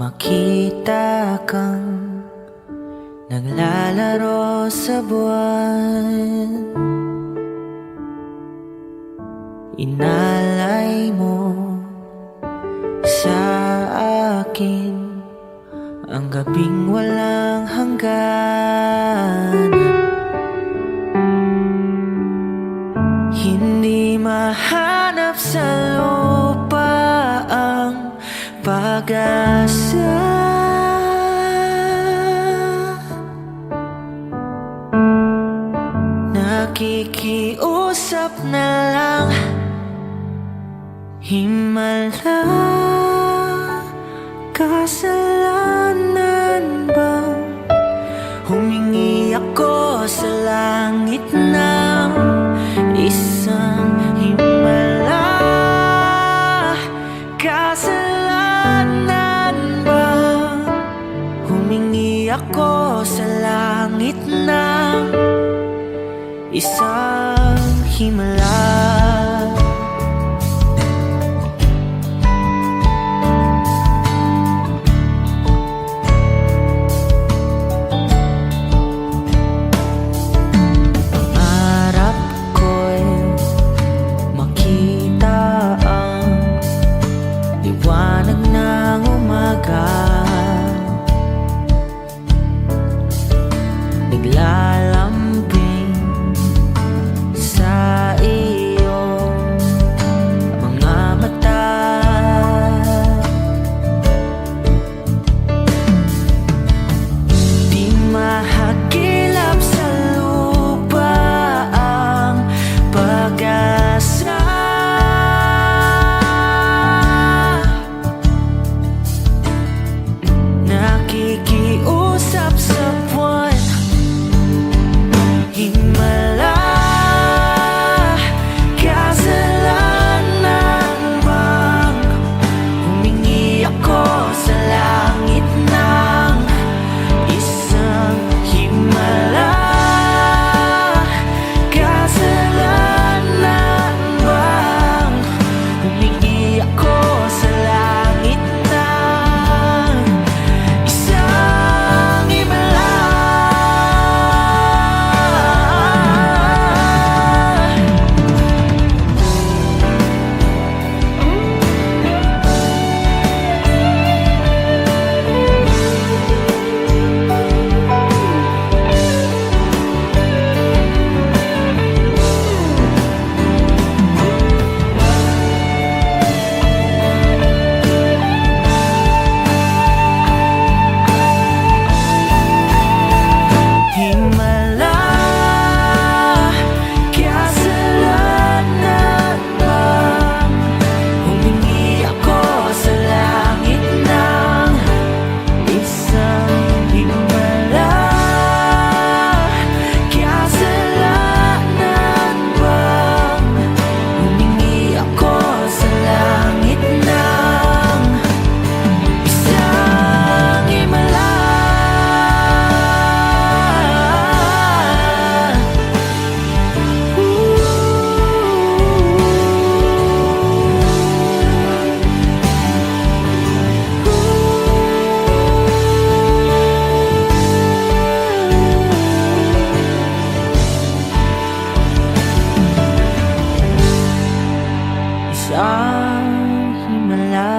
makita kang naglalaro sa buwan. Inalay mo sa akin ang gabing walang hanggan. Hindi mahanap sa lupa ang pag-asa. Nakikiusap na lang, himala. Kasalanan bang humingi ako sa langit ng isang himala? Kasalanan bang humingi ako sa langit ng isang himala? Naglalambing sa iyong mga mata. Di mahagilap sa lupa ang pag-asa. Nakikiusap sa buwan, himala. Kasalanan bang humingi ako sa langit ng isang himala? Kasalanan bang humingi ako sa langit ng isang himala? Himala. Kasalanan bang humingi ako sa langit ng isang himala? Kasalanan bang humingi ako sa langit ng isang himala? Isang himala.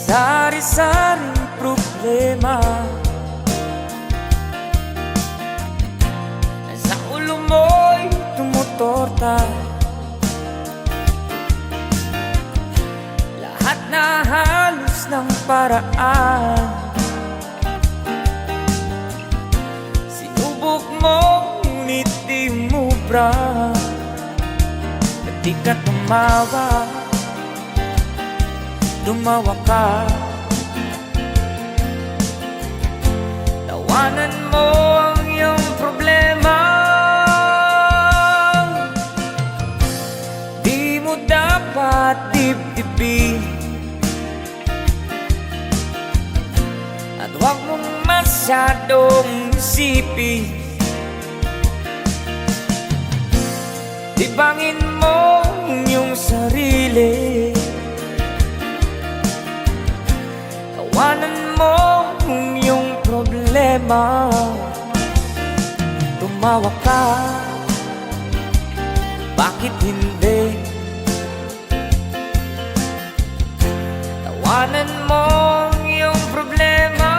Sari-saring problema sa ulo mo'y tumutorta. Lahat na halos ng paraan sinubok mo, ngunit di mo bra. Di ka tumawa, dumawa ka. Tawanan mo ang iyong problema. magtiis. Libangin mo yung sarili, tawanan mo yung problema. Tumawa ka, bakit hindi? Tawanan mo yung problema.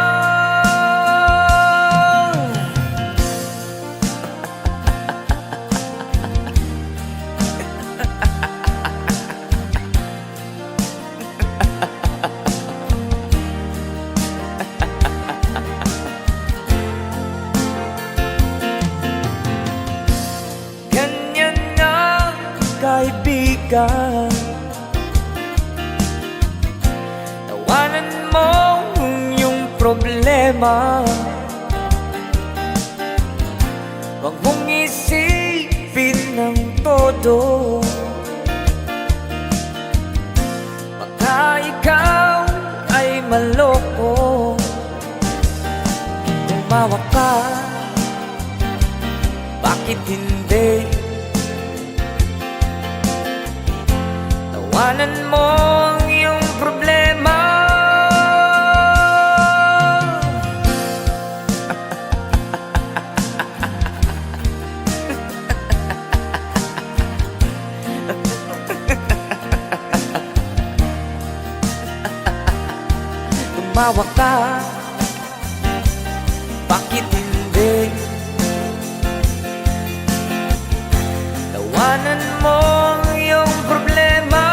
Ganyan na kaibigan, tawanan mo yung problema. Huwag mong isipin ng todo, baka ikaw ay maloko. Tumawa ka, bakit hindi? Tawanan mo yung problema. Tumawa ka, bakit hindi? Tawanan mo yung problema.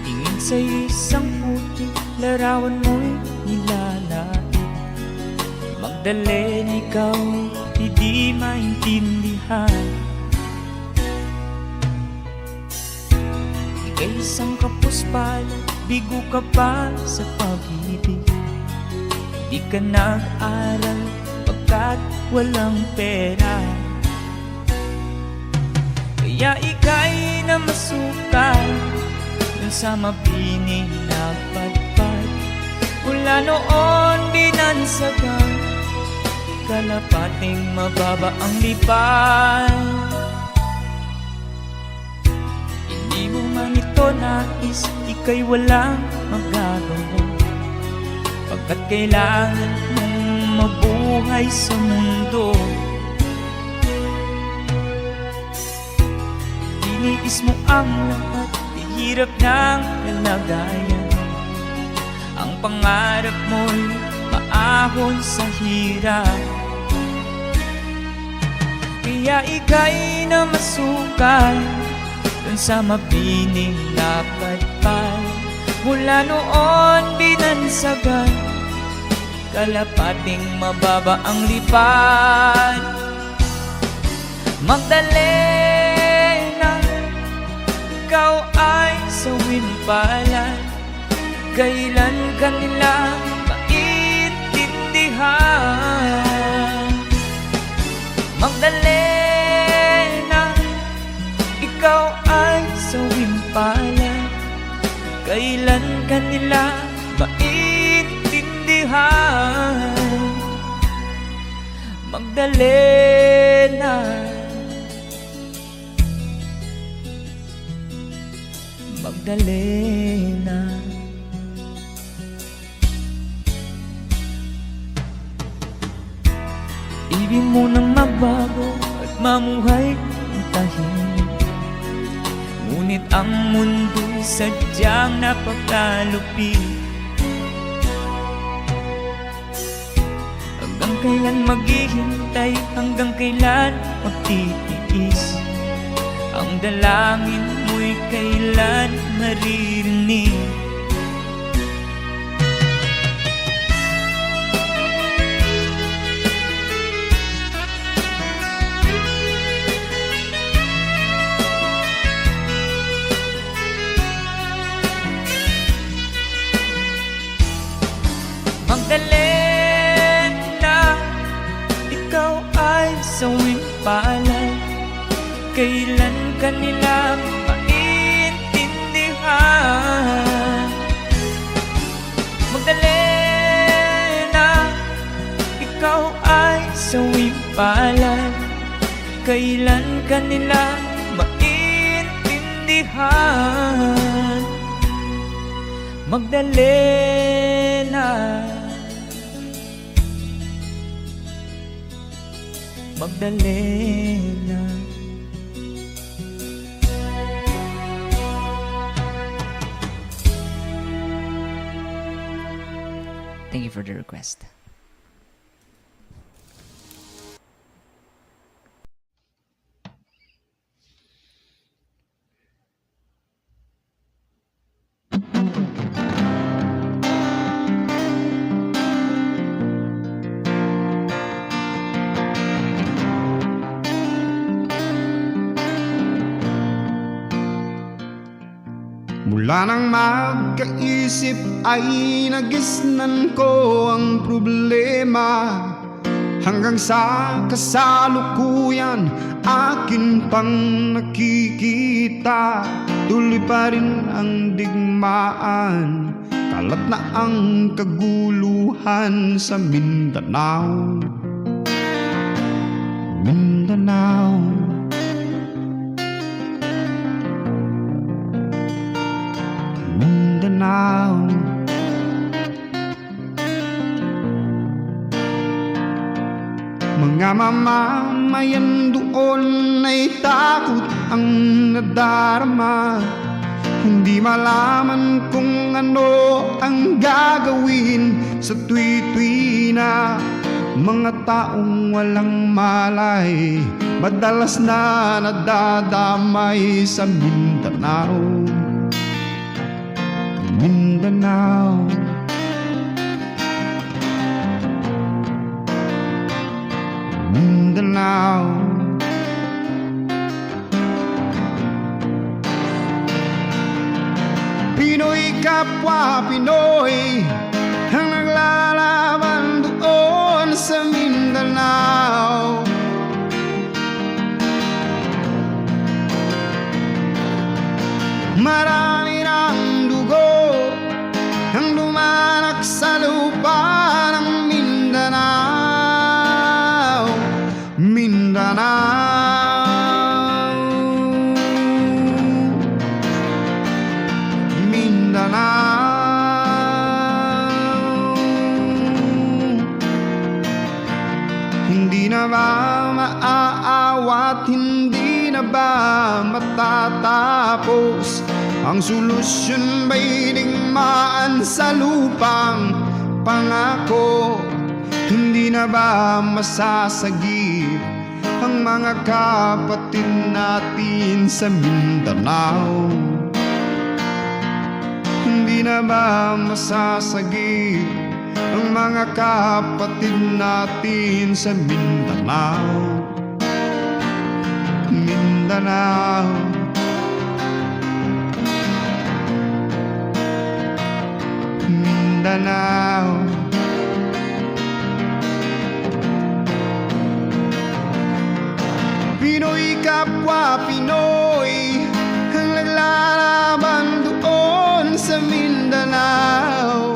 Tingin sa isang puti, larawan mo'y nilalait. Magdalena ikaw, hindi maintindihan. Ika'y isang kapuspalad, bigo ka pa sa pag-ibig. Di ka nag-aral pagkat walang pera, kaya ika'y namasukan dun sa mabining na padpad. Mula noon binansagan, kalapating mababa ang lipad. Hindi mo man ito nais, ika'y walang magagawa, pagkat kailangan mong mabuhay sa mundo. Iniis mo ang lahat, hirap ng kalagayan. Ang pangarap mo'y maahon sa hirap, kaya ika'y namasukan dun sa mabining na padpad. Mula noon binansagan, kalapating mababa ang lipad. Magdalena, ikaw ay sawimpalan, kailan ka nila maintindihan? Magdalena, ikaw ay sawimpalan, kailan ka nila maintindihan? Magdalena, Magdalena. Ibig mo nang mabago at mamuhay ng tahimik, ngunit ang mundo'y sadyang napakalupit. Hanggang kailan maghihintay, hanggang kailan magtitiis? Ang dalangin mo'y kailan maririnig? palad, kailan kanila maintindihan? Magdalena, ikaw ay sawing palad, kailan kanila maintindihan? Magdalena, Magdalena. Thank you for the request. Mula nang magkaisip ay nagisnan ko ang problema, hanggang sa kasalukuyan akin pang nakikita. Tuloy pa rin ang digmaan, kalat na ang kaguluhan sa Mindanao. Mindanao, Mindanao. Mga mamamayan doon ay takot ang nadarama, hindi malaman kung ano ang gagawin sa tuwi-tuwi na. Mga taong walang malay, madalas na nadadamay sa Mindanao. Mindanao, Mindanao. Pinoy kapwa Pinoy ang naglalaban doon sa Mindanao. Marami ng dugo ang lumanak sa lupa ng Mindanao. Mindanao, Mindanao. Hindi na ba maaawat, hindi na ba matatapos? Ang solusyon ba'y digmaan sa lupang pangako? Hindi na ba masasagip ang mga kapatid natin sa Mindanao? Hindi na ba masasagip ang mga kapatid natin sa Mindanao? Mindanao, Mindanao. Pinoy kapwa Pinoy ang naglalaban doon sa Mindanao.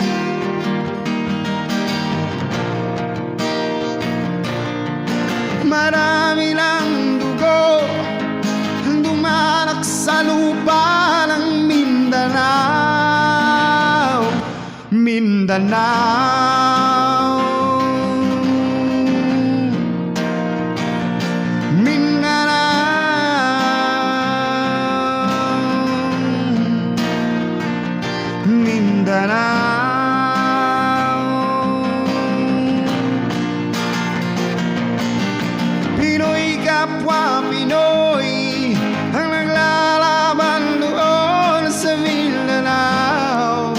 Marami lang dugo ang dumanak sa lupa ng Mindanao. Mindanao, Mindanao, Mindanao. Pinoy kapwa Pinoy ang naglalaban doon sa Mindanao.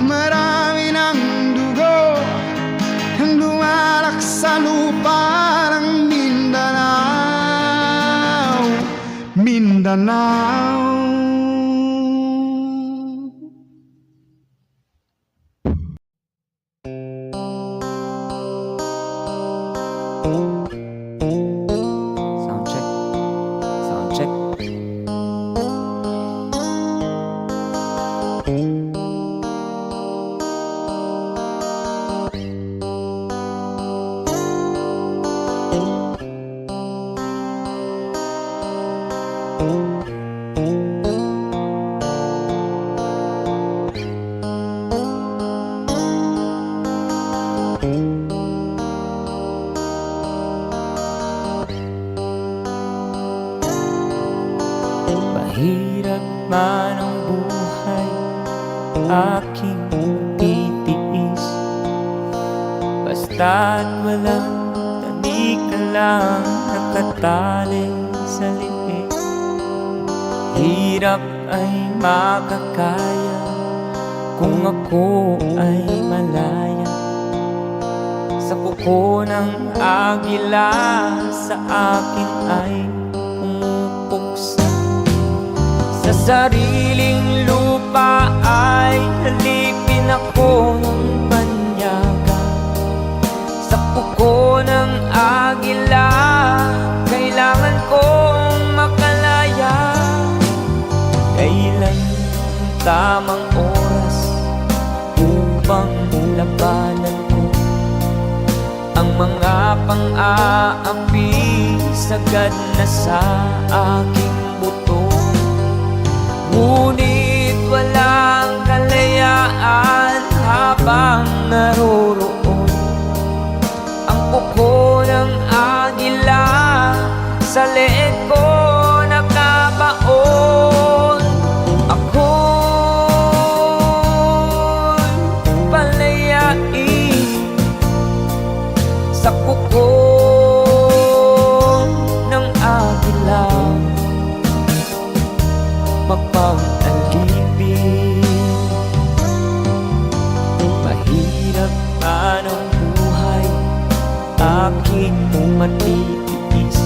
Marami ng dugo ang lumalak sa lupa ng Mindanao. Mindanao. Mahirap man ang buhay, aking titiis. Basta't walang tanik ka lang nakatali sa liig. Hirap ay makakaya kung ako ay malaya sa kuko ng agila, sa akin ay pumupuksa. Sa sariling lupa ay halipin ako ng banyaga. Sa kuko ng agila, kailangan kong makalaya. Kailan ang tamang oras upang labanan ko ang mga pang-aapi sagad na sa aking buto? Ngunit walang kalayaan habang naroroon ang kuko ng agila sa leeg ko nakabaon. Ako'y palayain sa kuko ng agila, mapang-alipin. Mahirap man ang buhay, aking matitiis.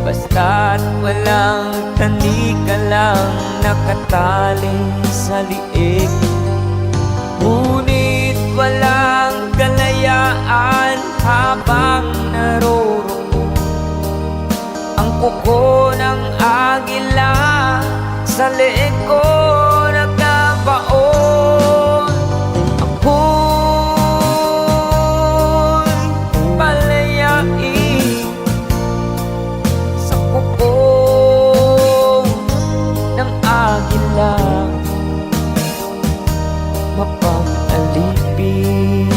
Basta't walang tanik ka lang nakatali sa liig. Ngunit walang kalayaan habang naroroon ang kuko ng agila sa leeg ko nagkabaon. Ako'y palayain sa kuko ng agila, mapang-alipin.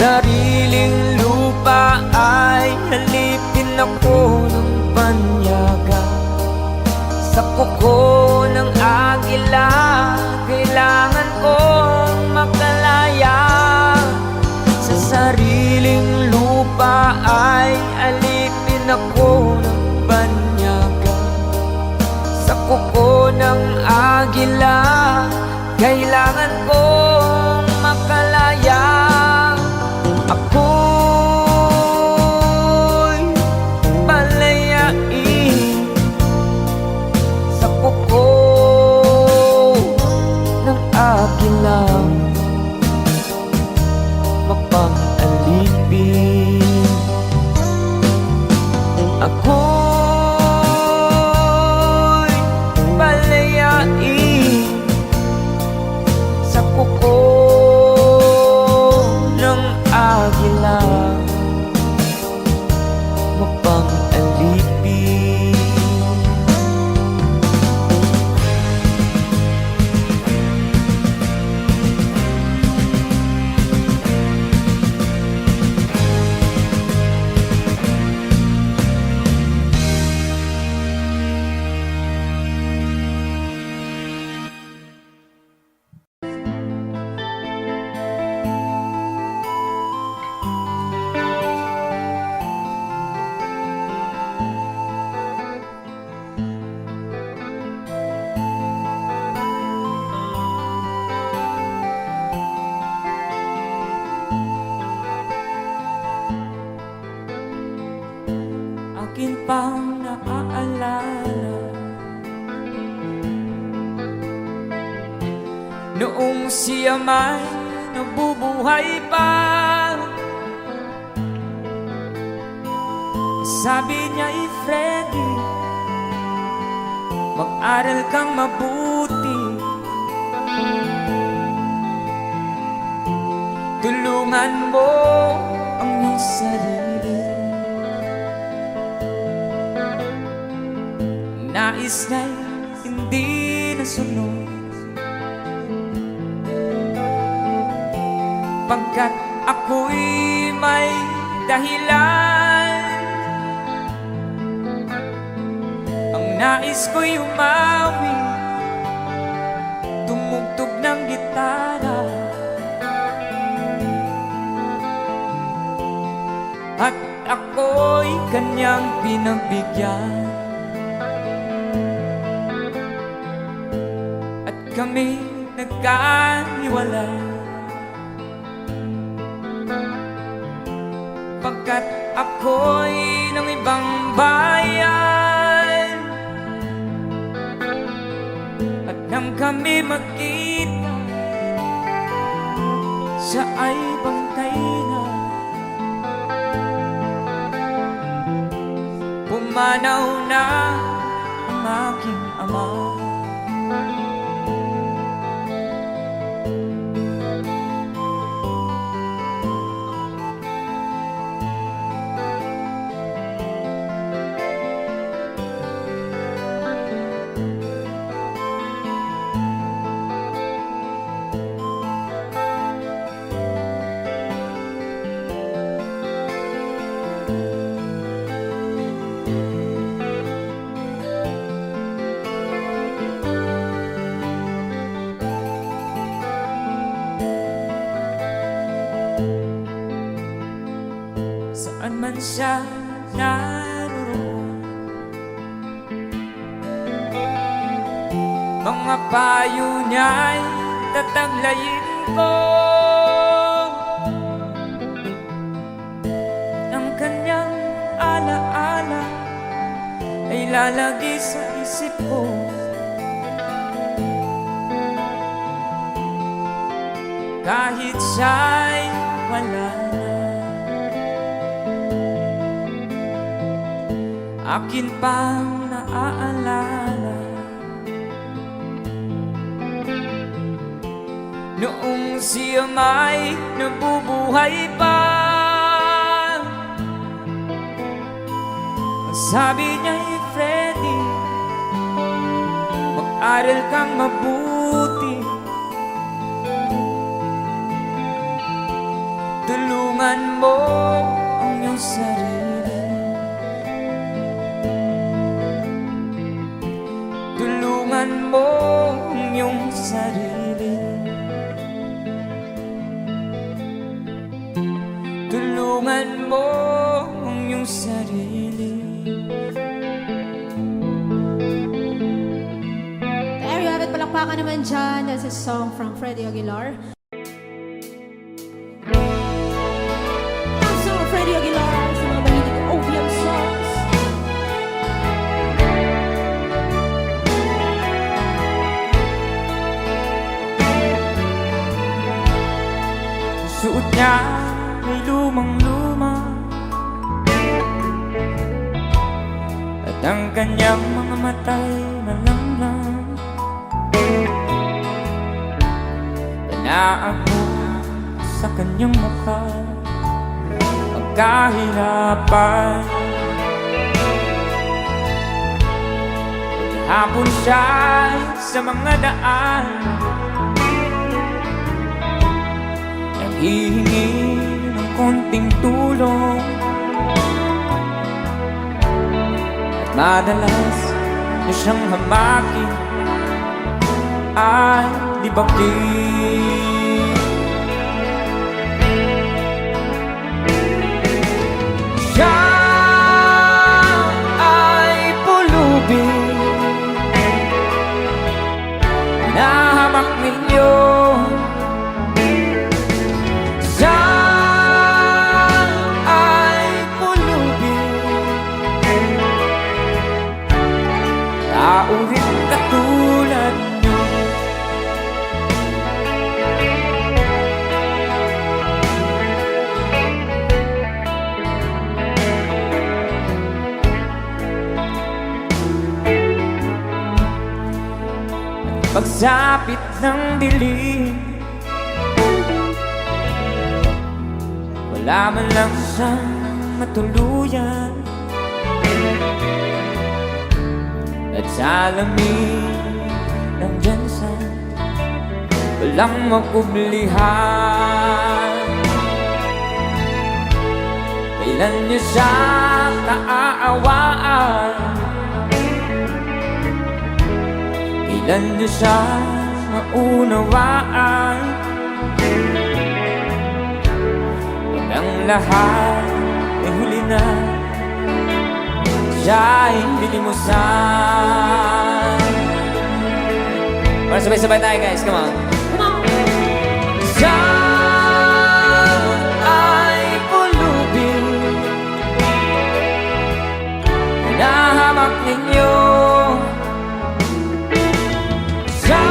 Sariling lupa ay halipin ako ng banyaga. Sa kuko ng agila, kailangan kong makalaya. Sa sariling lupa ay alipin ako ng banyaga. Sa kuko ng agila, kailangan kong makalaya. Ako'y palayain sa kuko ng agila, mapang-alipin. Ako'y palayain sa kuko noong siya may nabubuhay pa. Sabi niya, Freddy, mag-aral kang mabuti, tulungan mo ang iyong sarili. Nais na'y hindi nasunod, pagkat ako'y may dahilan. Ang nais ko'y umawi, tumugtog ng gitara, at ako'y kanyang pinagbigyan. At kami nagkahiwalay, pagkat ako'y ng ibang bayan. At nang kami magkita, siya ay bangkay na. Pumanaw na ang aking ama. Saan man siya naroon, mga payo niya'y tataglayin ko. Ang kanyang alaala ay lalagi sa isip ko. Kahit siya'y wala na, akin pang naaalala noong siya may nabubuhay pa. Sabi niya, Freddy, mag-aral kang mabuti, tulungan mo ang iyong sarili, tulungan mo ang iyong sarili, tulungan mo ang iyong sarili. There you have it, palakpakan naman dyan. That's a song from Freddie Aguilar. Ang song of Freddie Aguilar sa mga mahilig ng OPM songs. Suot niya ay lumang-luma, at ang kanyang mga mata'y malamlam. Tanaan mo sa kanyang mukha ang kahirapan. Maghapon siya sa mga daan, nanghihingi ng konting tulong, at madalas na siyang hamakin at libakin. Siya ay pulubin na hamak ninyo. Siya ay pulubin, tao rin katulad nyo. pagsapit ng dilim, wala man lang siyang matuluyan. At sa lamig ng Jensen, walang makublihan. Kailan niyo siya kaaawaan? Kailan niyo siya maunawaan? Pag ang lahat ay huli na, siya'y lilimusan. Para sabay-sabay tayo guys, come on. Come on. Siya ay pulubing hinahamak ninyo. Siya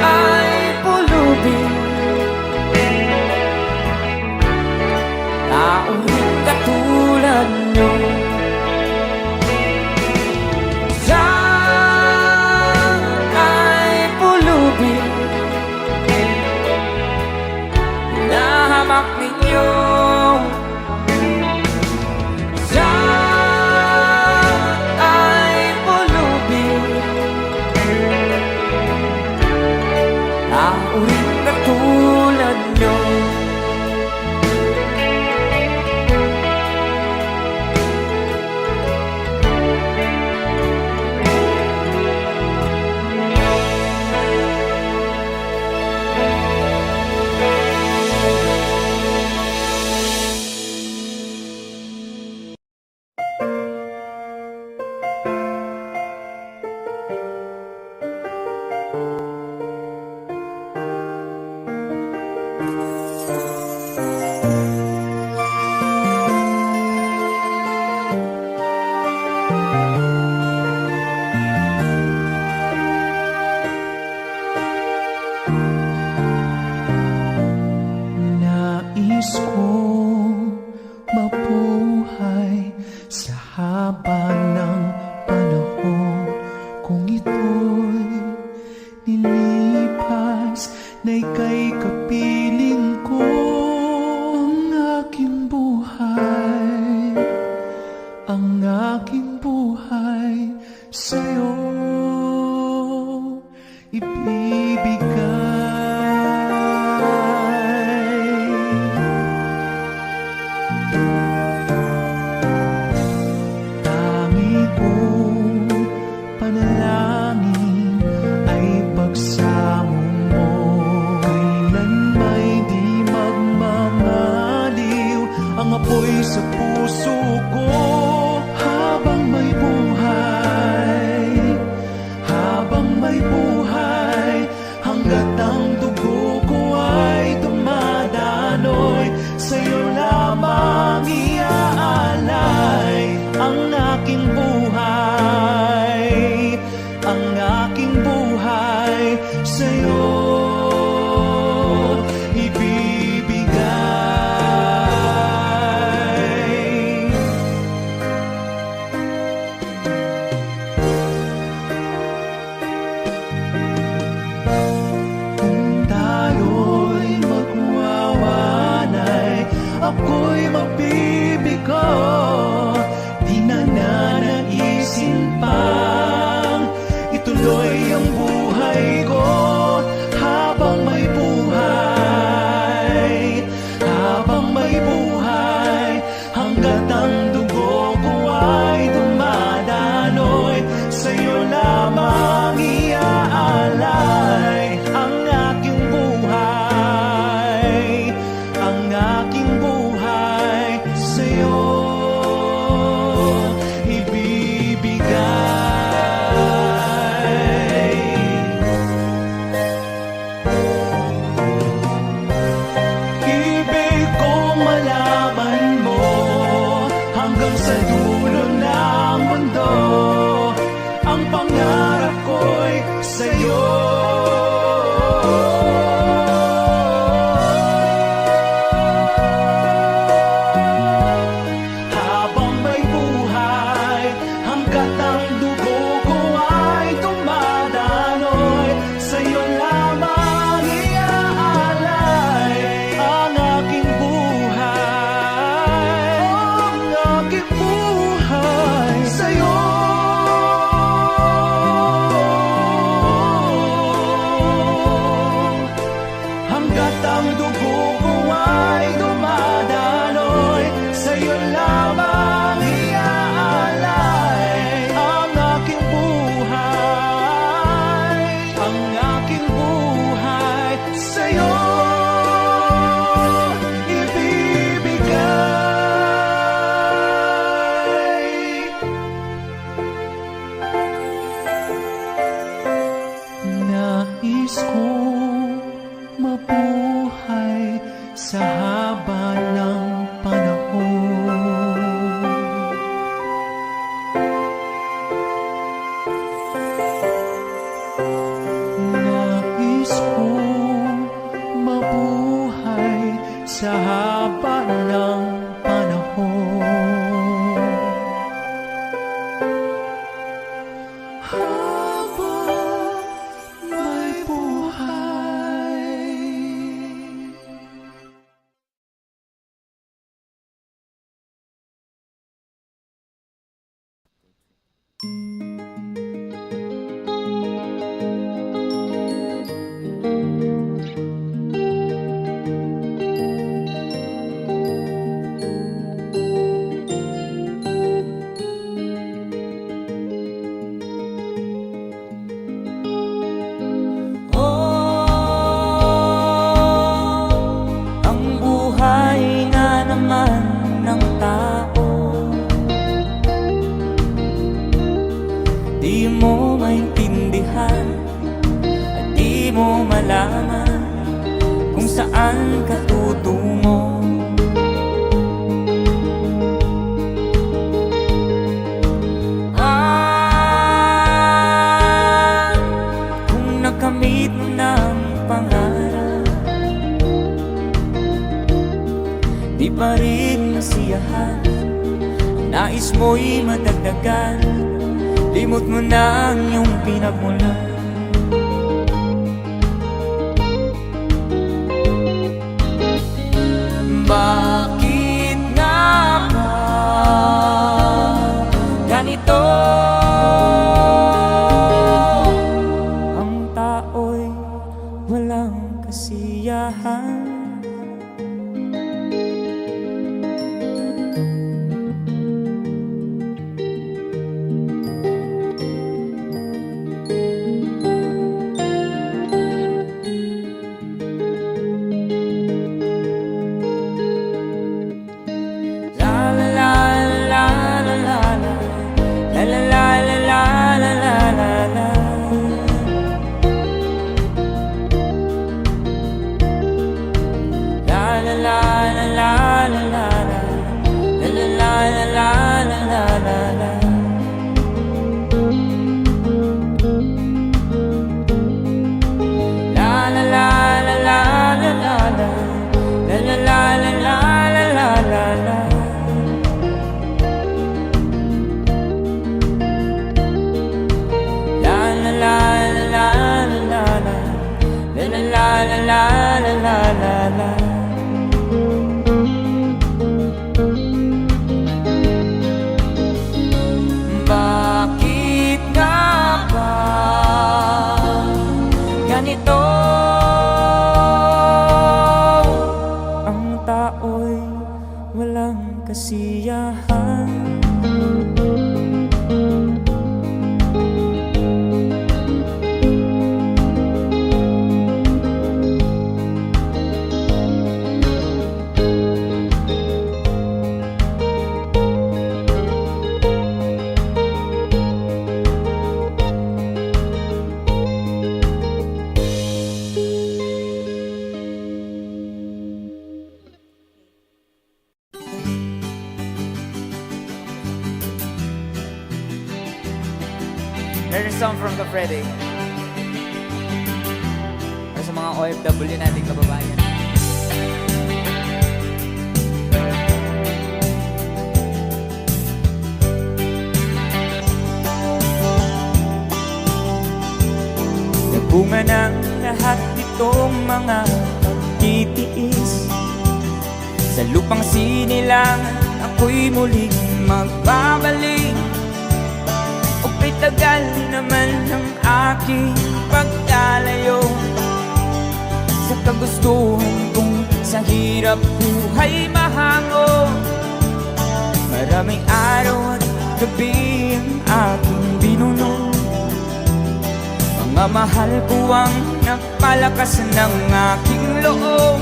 ay pulubing taong katulad nyo. Siya ay pulubing hinahamak ninyo. Siya ay pulubing tao rin katulad nyo. Nais kong mabuhay sa haba ng panahon. Kung ito'y nilipas na ika'y kapiling ko, ang aking buhay, ang aking buhay sa'yo ibibigay. Tangi kong panalangin ay pagsamong mo, kailan may di magmamaliw ang apoy sa puso ko. Habang may buhay, habang may buhay, hanggat ang dugo ko ay dumadaloy, sa'yo lamang iaalay ang aking buhay, ang aking buhay sa'yo ibibigay. Kung tayo'y magwawanay, ako'y magbibigo, di na nanaisin pang ituloy ang buhay ko. Habang may buhay, habang may buhay, hanggat ang dugo ko ay dumadaloy, sa'yo lamang iaalay ang aking buhay, ang aking buhay sa'yo ibibigay. Ibig kong malaman mo hanggang sa dulo ng mundo, ang pangarap ko'y sa'yo. Habang may buhay, hanggat ang dugo ko ay dumadaloy, habang may buhay. Ang buhay nga naman ng tao, di mo maintindihan at di mo malaman kung saan ka tutungo. Kung nakamit mo ng pangarap, di pa rin masiyahan, ang nais mo'y madagdagan, limot mo na ang iyong pinagmulan. Bakit nga ba ganito? Ang tao'y walang kasiyahan. Bakit nga ba ganito? Ang tao'y walang kasiyahan. There's a song from the Freddy. Para sa mga OFW nating kababayan. Nagbunga ng lahat itong mga pagtitiis. Sa lupang sinilangan ako'y muling magbabalik. O kay tagal naman ng aking pagkalayo sa kagustuhan kong sa hirap buhay mahango. Maraming araw at gabi ang aking binuno. Mga mahal ko ang napalakas ng aking loob.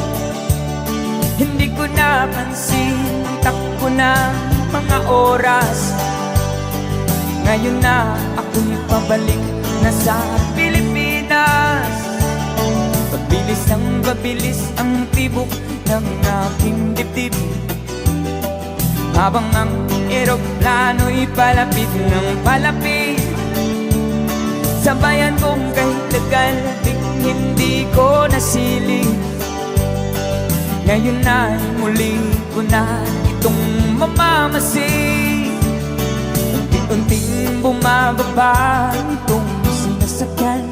Hindi ko napansin ang takbo ng mga oras. Ngayon na ako'y pabalik na sa Pilipinas. Pabilis ng pabilis ang tibok ng aking dibdib, habang ang eroplano'y palapit ng palapit. Sa bayan kong kahit tagal hindi ko nasilip. Ngayon ay muli ko na itong mamamasid. Unti-unting bumababa itong sinasakyan.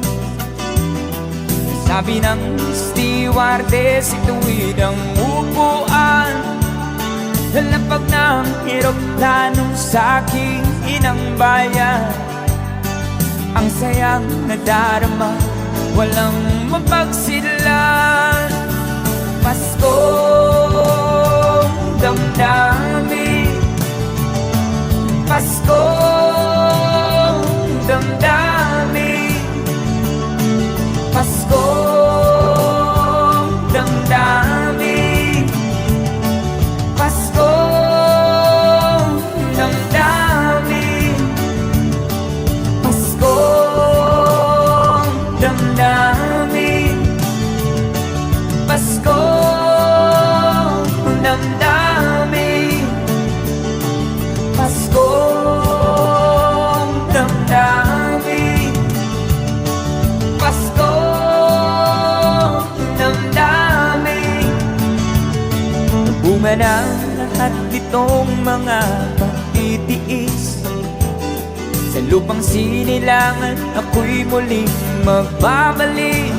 Sabi ng stewardess, ituwid ang upuan. Lalapag ng eroplano sa aking inang bayan. Ang sayang nadarama, walang mapagsidlan. Paskong damdamin, Paskong damdamin, Paskong damdamin, Paskong damdamin, Paskong damdamin, Paskong damdamin, Paskong damdamin, Paskong damdamin. Bunga ng lahat itong mga pagtitiis. Sa lupang sinilangan, ako'y muling magbabalik.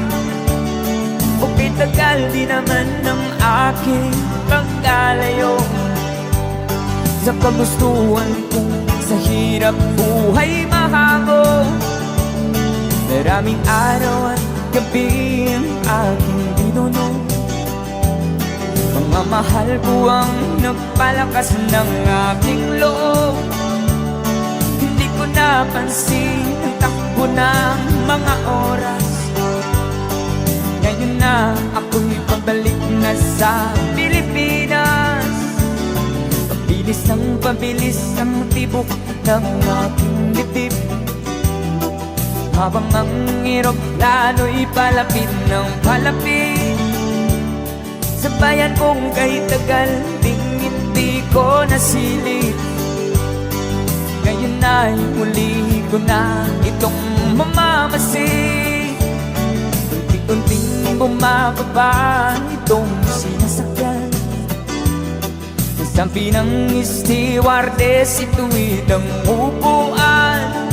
Okay, tagal di naman ng aking pagkalayo sa kagustuhan kong sa hirap buhay mahago. Maraming araw at gabi ang aking binuno. Mga mahal ko ang nagpalakas ng aking loob. Hindi ko napansin ang takbo ng mga oras. Ngayon na ako'y pabalik na sa Pilipinas. Pabilis ang tibok ng aking dibdib, habang ang eroplano'y palapit ng palapit. Sa bayan kong kahit tagal ding hindi ko nasilip. Ngayon ay muli ko na itong mamamasid. Unti-unting bumababa itong sinasakyan. Sabi ng stewardess, ituwid ang upuan.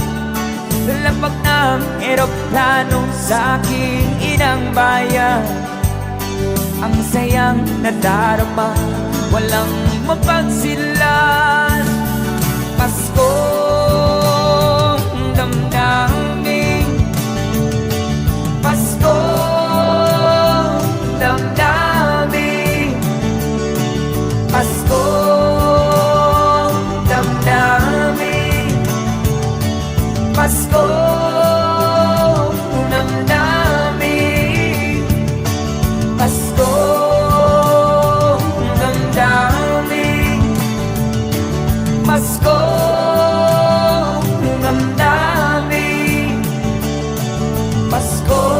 Lalapag ng eroplano sa aking inang bayan. Ang sayang nadarama, walang mapagsilan. Paskong damdamin, Paskong damdamin, Paskong damdamin, Paskong damdamin, Paskong damdamin, Paskong damdamin, Paskong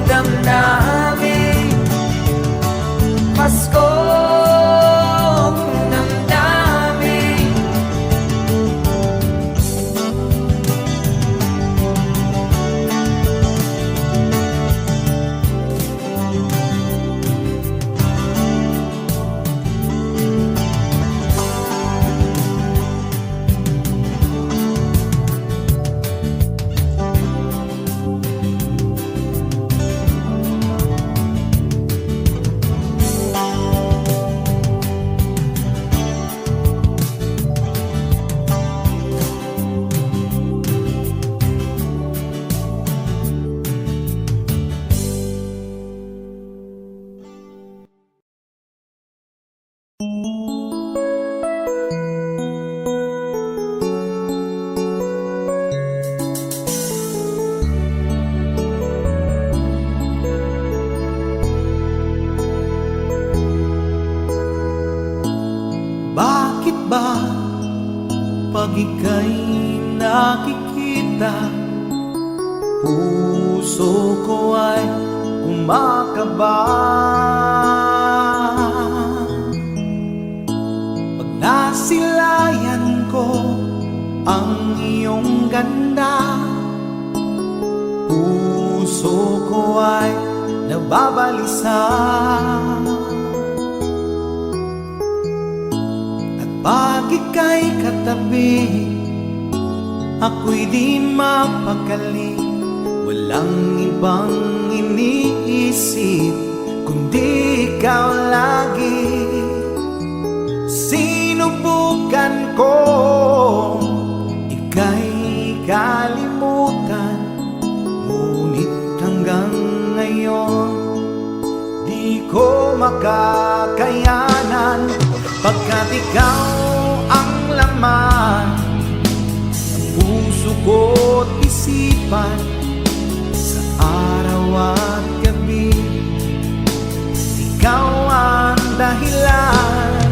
damdamin, Paskong damdamin. Bakit ba pag ika'y nakikita, puso ko ay kumakaba? Pag nasilayan ko ang iyong ganda, puso ko ay nababalisa. Pag ika'y katabi, ako'y di mapakali. Walang ibang iniisip kundi ikaw lagi. Sinubukan ko ika'y kalimutan, ngunit hanggang ngayon di ko makakayanan. Pagkat ikaw ang laman ng puso ko't isipan, sa araw at gabi ikaw ang dahilan.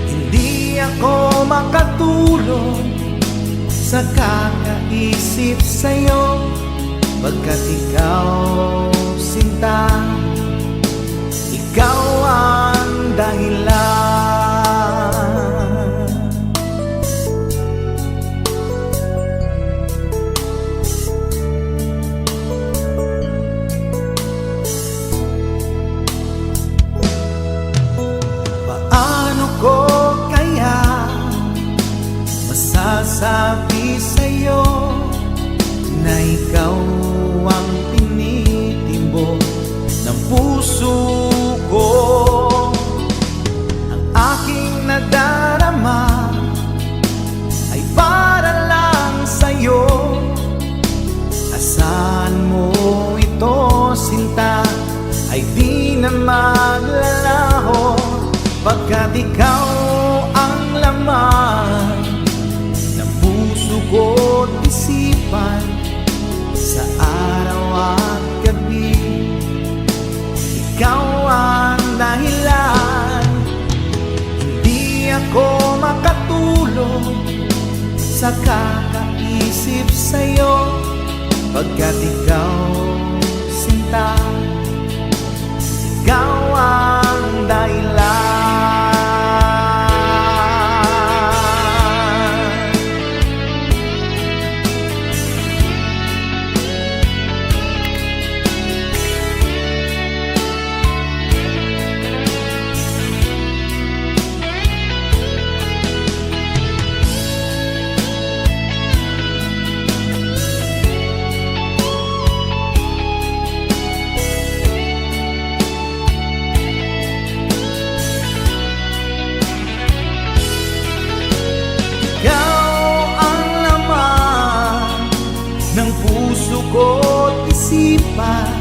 Hindi ako makatulog sa kakaisip sa'yo, pagkat ikaw sinta, ikaw ang dahilan. Paano ko kaya masasabi sa'yo na ikaw ang tinitimbok ng puso ko? Ang aking nadarama ay para lang sa'yo. Asahan mo ito, sinta, ay di na maglalaho, pagkat ikaw ang laman ng puso ko't isipan, sa araw at gabi ikaw ang dahilan. Hindi ako makatulog sa kakaisip sa'yo, pagkat ikaw sinta, ikaw ang dahilan. Ko't isipan,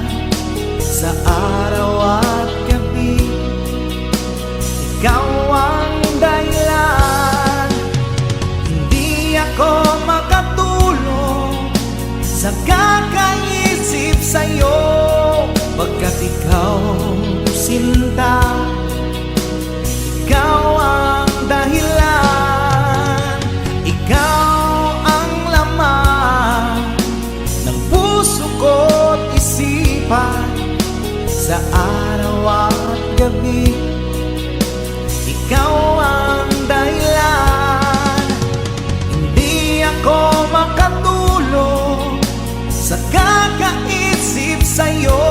sa araw at gabi ikaw ang dahilan. Hindi ako makatulog sa kakaisip sa'yo, pagkat ikaw sinta, ikaw ang dahilan. Ikaw ang laman ng puso ko't isipan, sa araw at gabi ikaw ang dahilan. Hindi ako makatulog sa kakaisip sa'yo,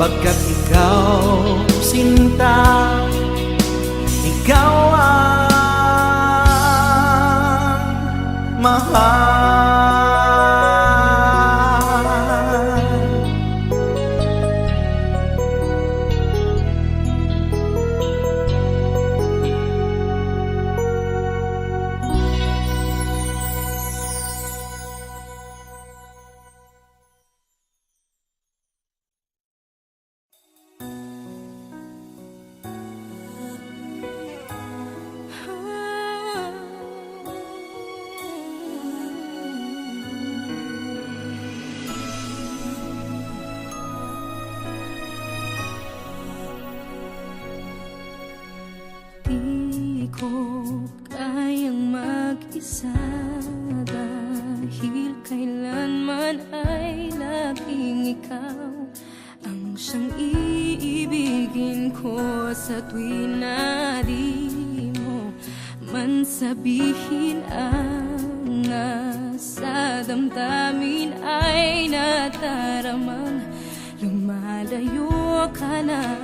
pagkat ikaw sinta, ikaw ang mahal. Di ko kayang mag-isa, dahil kailanman ay laging ikaw ang siyang iibigin ko. Sa tuwing na di mo man sabihin ang nasa damdamin ay nataramang lumalayo ka na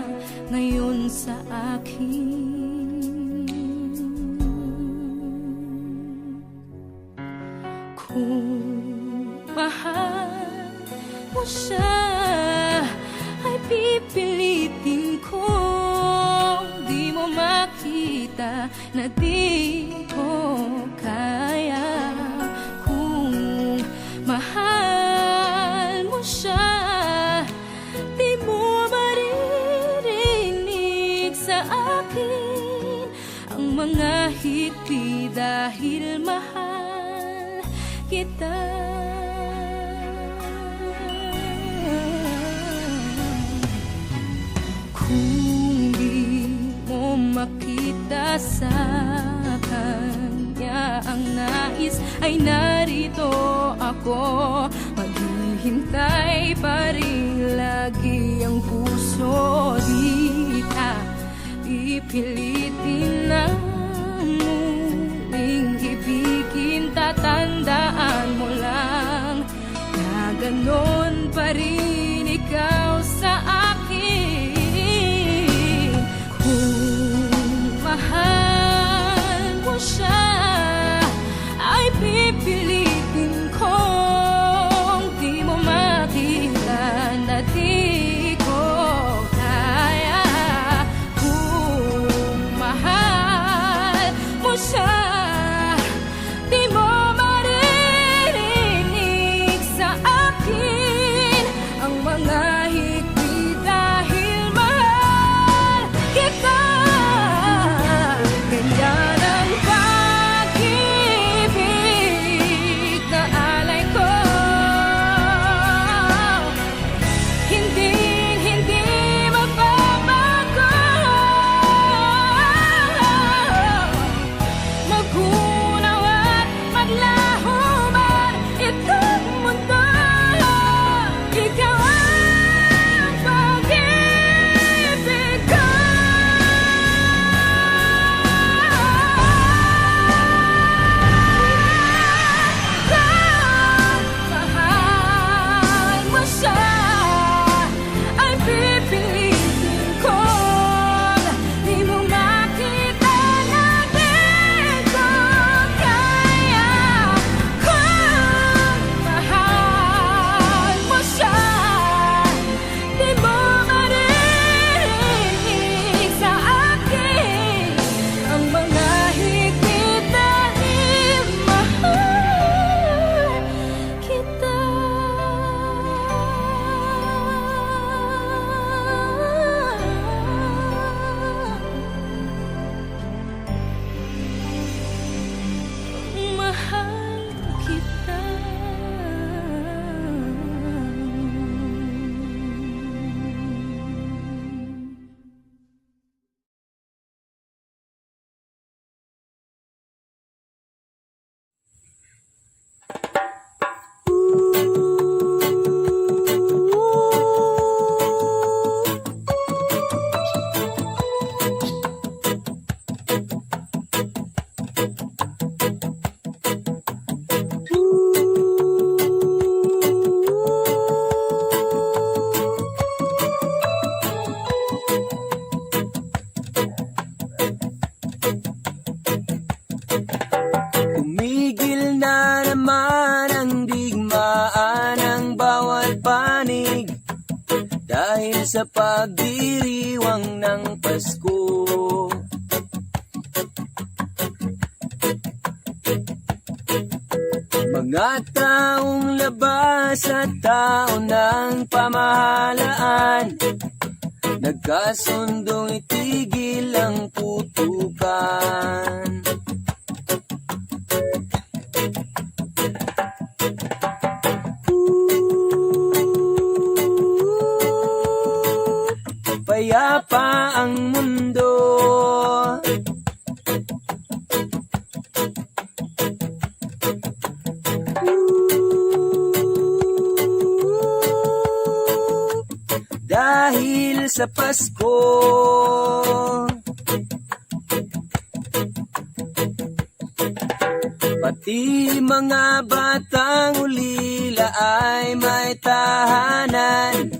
ngayon sa akin. Kung mahal mo siya, ay pipilitin ko. Di mo makita na di ko kaya. Kung mahal mo siya, di mo maririnig sa akin ang mga hikbi dahil mahal kita. Kung di mo makita sa kanya ang nais, ay narito ako. Maghihintay pa rin lagi ang puso. Di ka pipilitin na muling ibigin. Tatandaan mo lang na ganon pa rin ikaw sa akin. Kung mahal mo siya, ay pipilitin kong di mo makita na di ko kaya. Kung mahal mo siya, di mo maririnig sa akin ang mga hikbi dahil mahal kita. Ganyan ang pag-ibig na alay ko. Hindi magbabago. Magunaw at maglaho man itong mundo, ikaw ang pag-ibig ko. Kung mahal mo siya, ay pipilitin ko. Di mo makita na di ko kaya. Kung mahal mo siya, di mo maririnig sa akin ang mga higpit dahil mahal kita. Mahal kita. Tumigil na naman ang digmaan ng bawat panig dahil sa pagdiriwang ng Pasko. Mga taong labas at tao ng pamahalaan, nagkasundong itigil ang putukan. Payapa ang mundo, dahil sa Pasko. Pati mga batang ulila ay may tahanan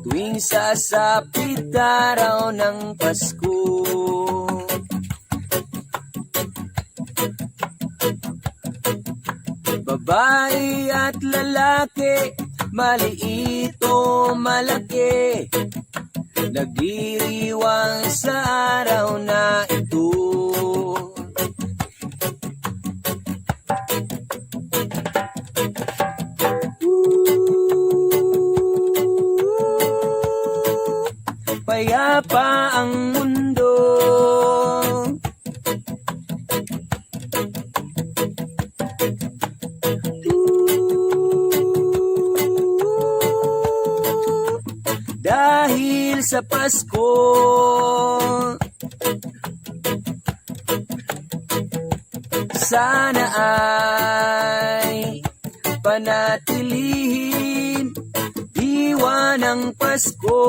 tuwing sasapit araw ng Pasko. babae at lalaki, maliit o malaki, nagdiriwang sa araw na ito. Payapa ang mundo, dahil sa Pasko. Sana ay panatilihin diwa ng Pasko,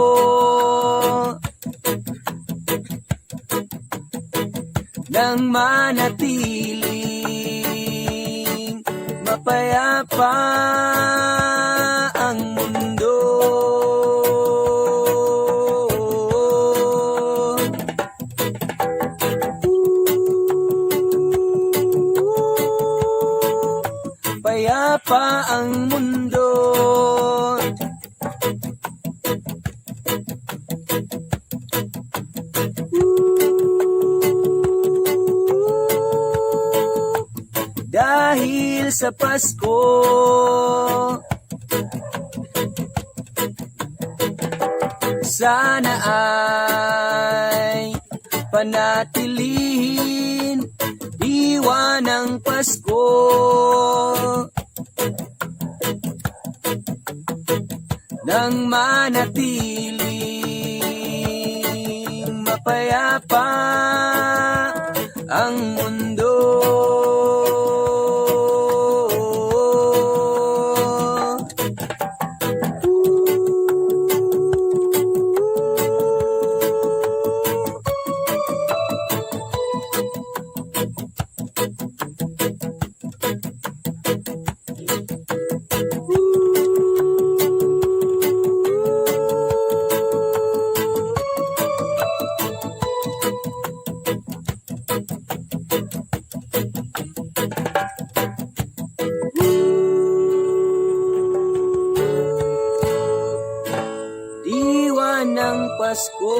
nang manatiling mapayapa ang mundo. Payapa ang mundo, dahil sa Pasko. Sana ay panatilihin diwa ng Pasko, nang manatiling mapayapa ang mundo. Diwa ng Pasko.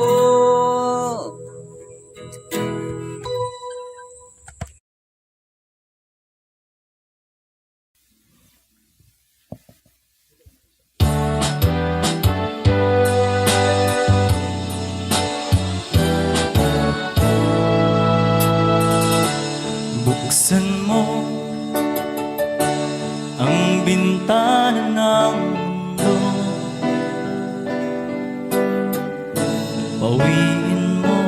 Buksan mo ang bintana ng mundo, pawiin mo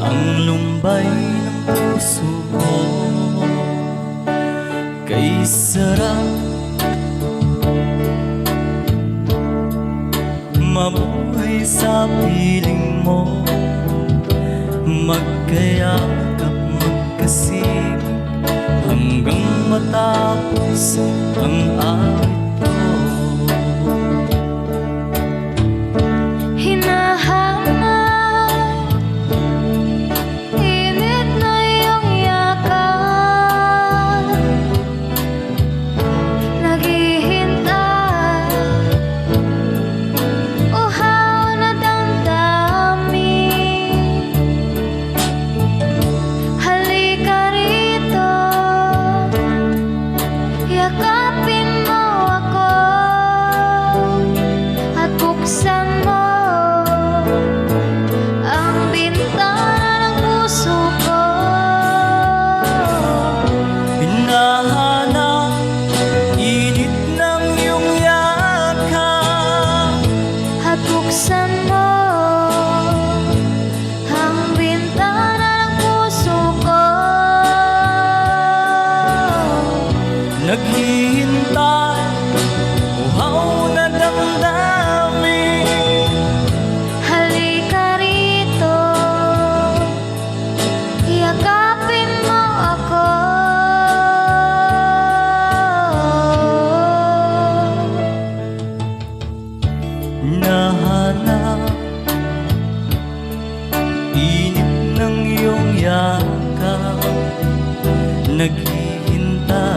ang lumbay ng puso ko. Kay sarap mabuhay sa piling mo, magkayakap, magkasing hanggang matapos ang awit ko. Hinahanap, init na iyong yakap, naghihintay, uhaw na damdamin. Halika rito, yakapin mo ako, at buksan mo ang bintana ng puso ko. Hinahanap, init ng iyong yakap, At buksan mo ang bintana ng puso ko. naghihintay, uhaw na damdamin. Halika rito, yakapin mo ako. Nahanap, init ng iyong yakap, naghihintay,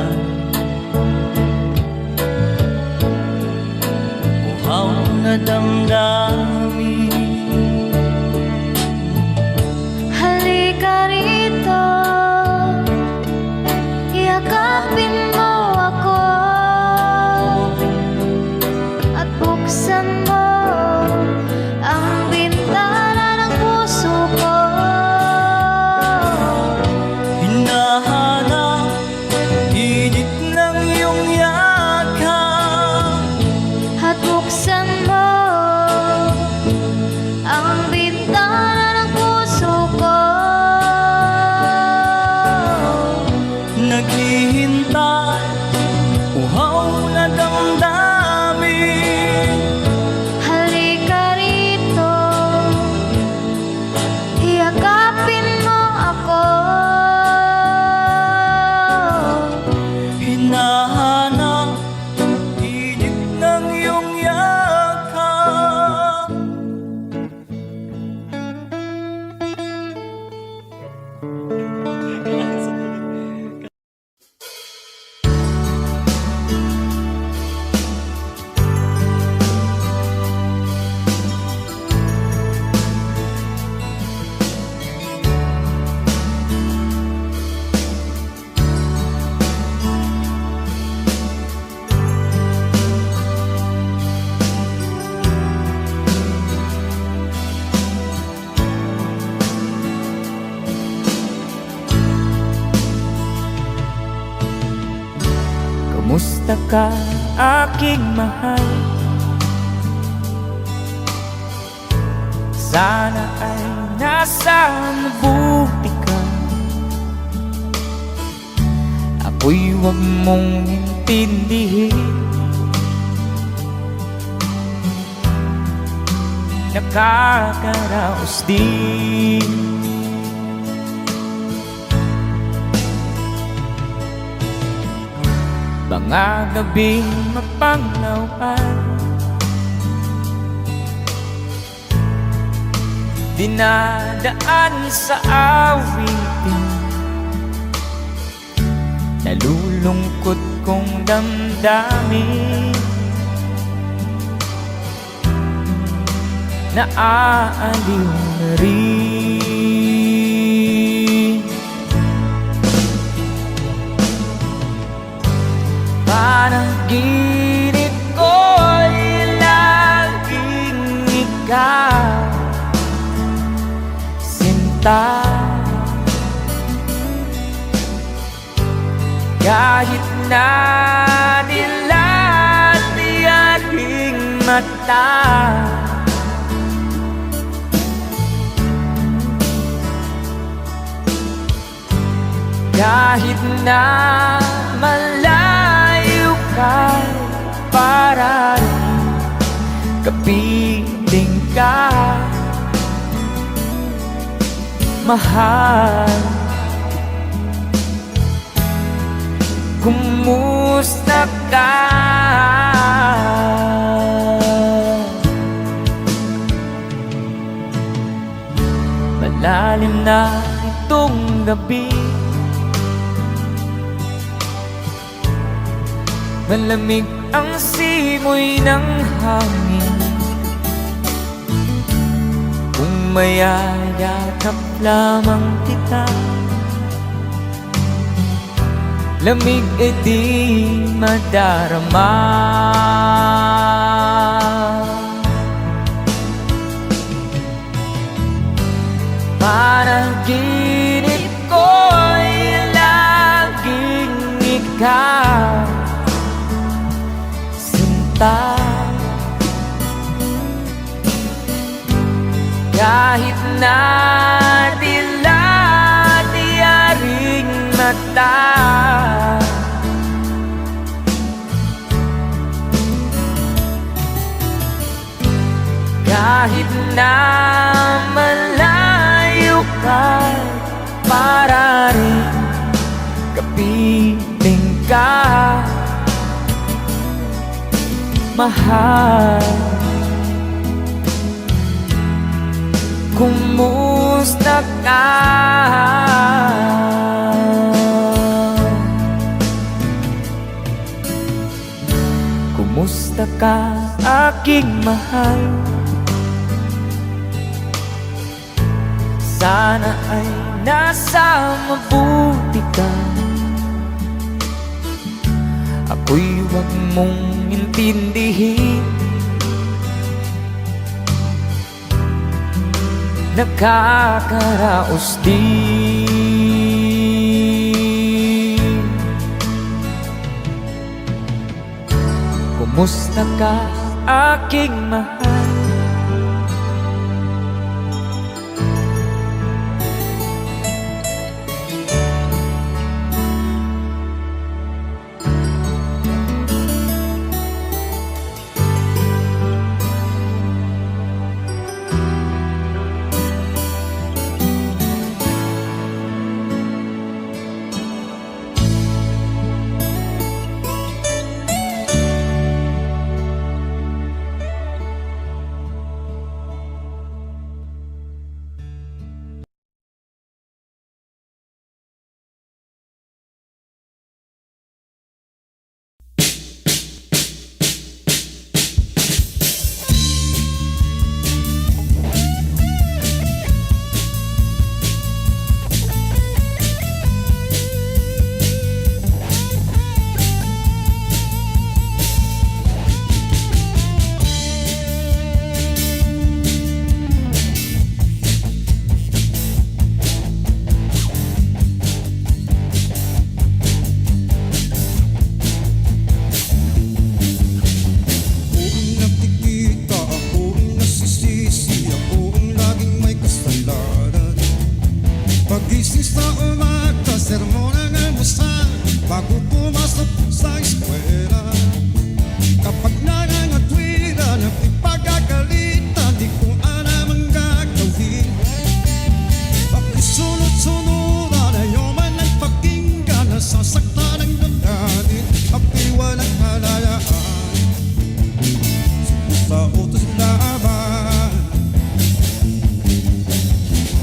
Kumusta ka, aking mahal? Sana ay nasa mabuti ka. Ako'y huwag mong intindihin. Nakakaraos din. Mga gabing mapanglawan, dinadaan sa awitin. Nalulungkot kong damdamin, naaaliw na rin. Panaginip ko'y laging ikaw, sinta. Kahit na dilat di aking mata, kahit na malayo ka, para rin kapiling ka, mahal. Kumusta ka? Malalim na itong gabi, malamig ang simoy ng hangin. Kung mayayakap lamang kita, lamig e di madarama. Panaginip ko'y laging ikaw, sinta. Kahit na dilat di aring mata, kahit na malayo ka, para rin kapiling ka, mahal. Kumusta ka? Kumusta ka, aking mahal? Sana ay nasa mabuti ka. Ako'y huwag mong intindihin. Nakakaraos din. Kumusta ka, aking mahal? walang kalayaan. Sa utos laban,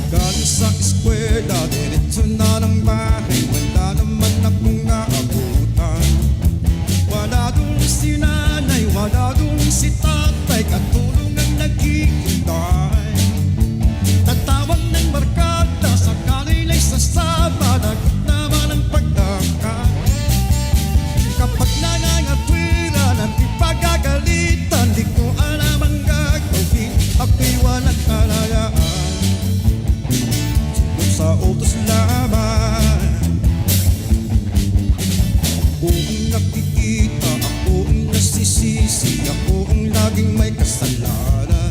galing sa eskwela, diretso na ng bahay. Wala naman akong naabutan. Wala dun si nanay, wala dun si tatay, katulong ang naghihintay. Tatawag ng barkada, sa kanila'y sasama, lagot naman ang pagdangka. Kapag nangangatwira ng ipagagalitan, di ko alam ang gagawin, ako'y walang kalayaan. Siguro sa utos laban, ako ang nakikita, ako ang nasisisi, ako ang laging may kasalanan.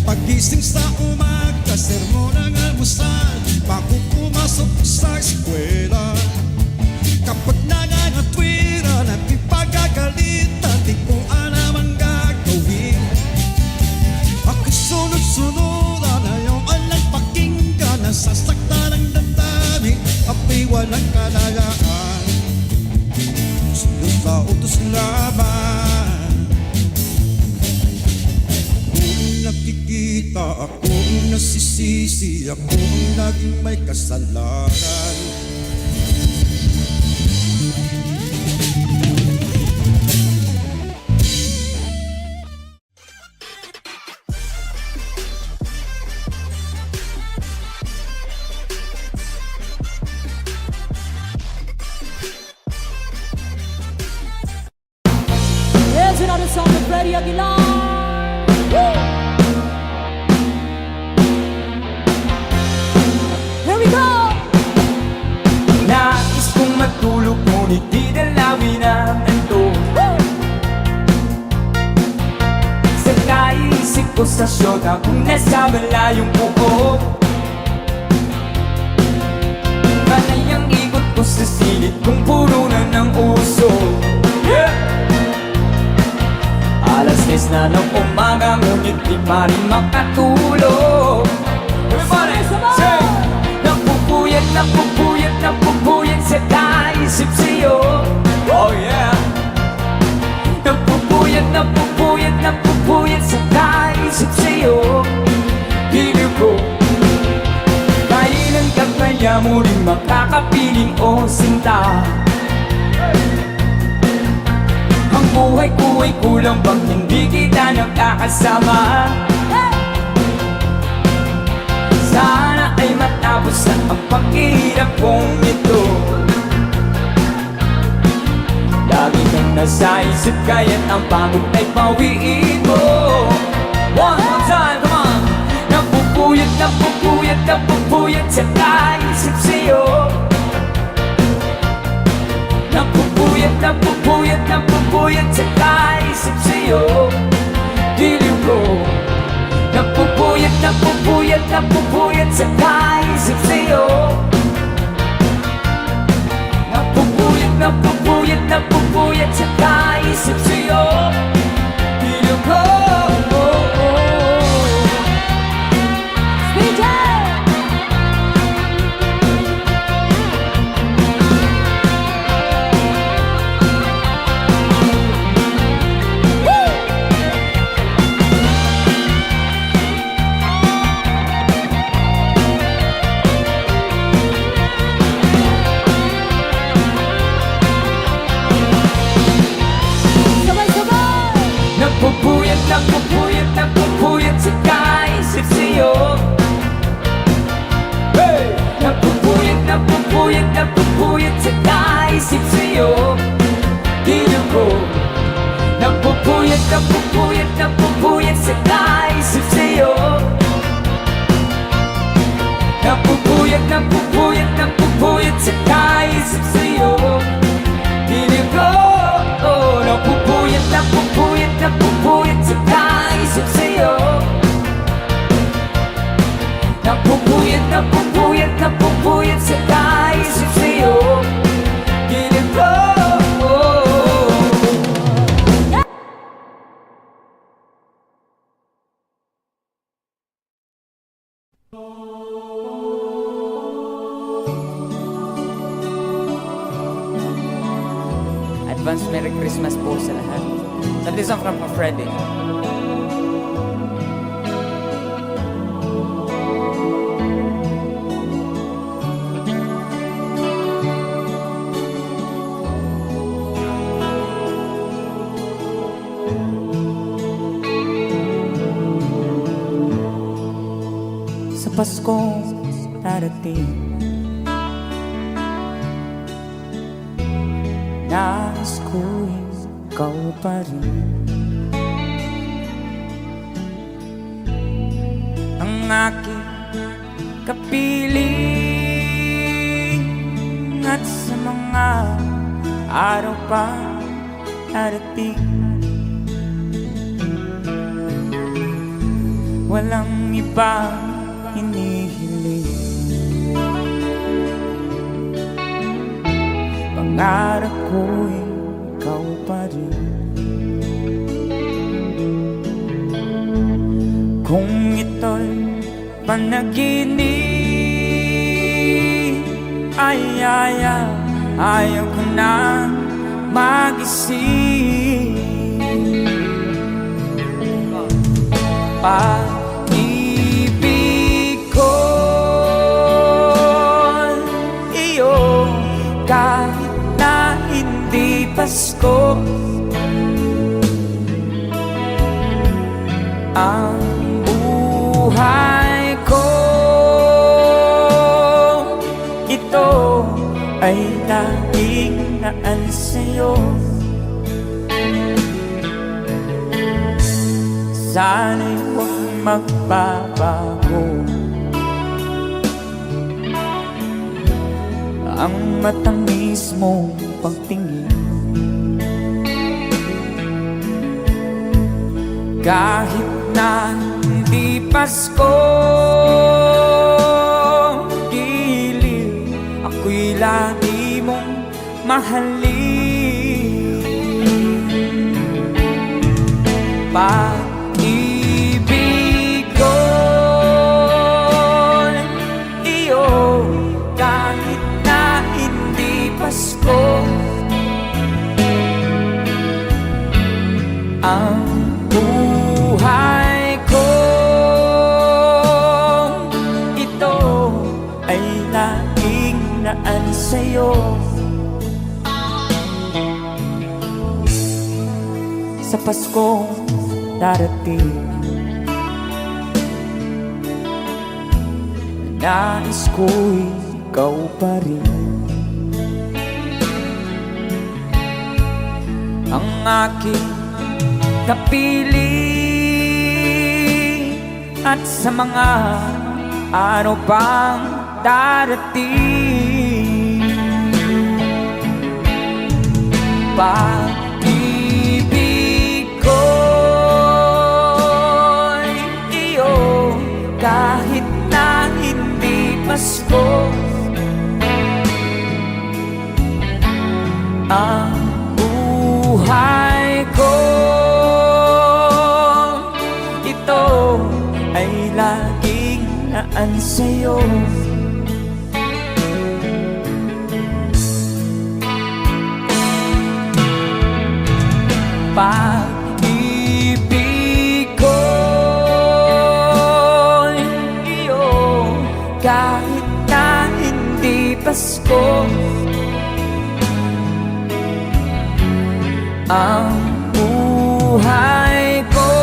Pagising sa umaga, sermon ang almusal, bago pumasok sa eskwela. Kapag nangangatwira at ipagagalitan, di ko alam ang gagawin. Ako sunod-sunuran, ayaw alang pakinggan, nasasaktan ang damdamin, ako'y walang kalayaan. Sunod sa utos laban, ako ang nakikita, ako ang nasisisi, ako ang laging may kasalanan. Here's another song of Freddie Aguilar. Woo! Here we go! Nais kong matulog ngunit di dalawin ang antok. Sa kaisip ko sa syota kung nasa malayong buko. Panay ang ikot ko sa silid kung puro na ng uso. Alas 10 na ng umaga ngunit di pa rin makatulog. Everybody say! Napupuyat, napupuyat, napupuyat sa kaisip sa'yo. Oh yeah! Napupuyat, napupuyat, napupuyat sa kaisip sa'yo. Piling ko, kailan ka kaya muling makakapiling o sinta? Ang buhay ko ay kulang pag hindi kita nakakasama. Sana ay matapos na ang paghihirap kong ito. Lagi kang nasa isip kaya't ang pagod ay pawiin mo. One more time, come on! Napupuyat, napupuyat, napupuyat sa kaisip sa'yo. Napupuyat, napupuyat, napupuyat sa kaisip sa'yo. Diliw ko. Napupuyat, napupuyat, napupuyat sa kaisip sa'yo. Napupuyat, napupuyat, napupuyat sa kaisip sa'yo. Diliw ko. DJ! Napupuyat, napupuyat, napupuyat sa kaisip sa'yo. Hey! Napupuyat, napupuyat, napupuyat sa kaisip sa'yo. Diliw ko. Napupuyat, napupuyat, napupuyat sa kaisip sa'yo. Napupuyat, napupuyat, napupuyat sa kaisip sa'yo. Diliw ko. Napupuyat, napupuyat, napupuyat sa kaisip sa'yo. Napupuyat, napupuyat, napupuyat sa kaisip sa'yo. Diliw ko. Advance Merry Christmas po sa lahat. That is from Freddy. Sa Paskong darating, nais ko'y ikaw pa rin ang aking kapiling. At sa mga araw pa darating, walang ibang hinihiling. Pangarap ko'y ikaw pa rin. Kung ito'y panaginip, ayaw ko na magising. Pag-ibig ko iyo, kahit na hindi Pasko, ang buhay ko ito ay laging naan sa'yo. Sana'y huwag magbabago ang matamis mong pagtingin. Kahit na hindi Pasko, giliw, ako'y lagi mong mahalin. Pag-ibig ko iyo, kahit na hindi Pasko, ang buhay ko ito ay laging naan sa'yo. Sa Paskong darating, nais ko'y ikaw pa rin ang aking kapiling. At sa mga araw pang darating, pag-ibig ko iyo, kahit na hindi Pasko, ang buhay ko ito ay laging naan sa'yo. Pag-ibig ko iyo, kahit na hindi Pasko, ang buhay ko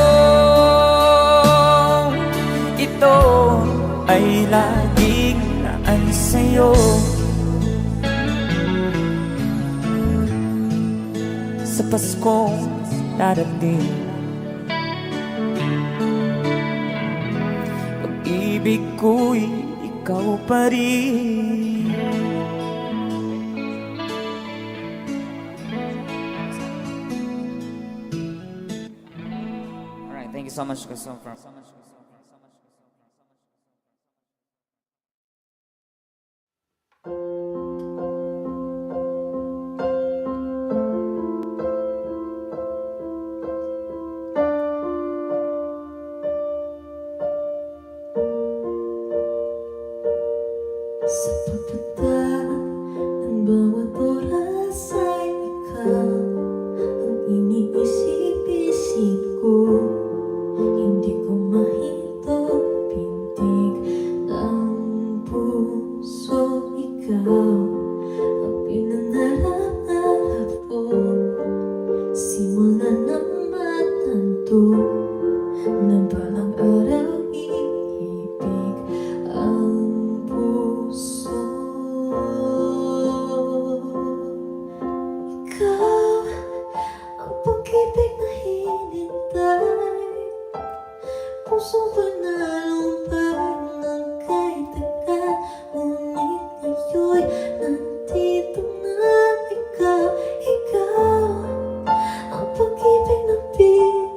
ito ay laging naan sa'yo. Sa Paskong darating, pag-ibig ko'y ikaw pa rin. Alright, thank you so much, Christopher. Sa papunta ng bawat oras ay ikaw mundo na balang araw iibig ang puso. Ikaw ang pag-ibig na hinintay, puso ba nalumbay ng kahit tagal, ngunit ngayon'y nandito na ikaw. Ikaw ang pag-ibig na binigay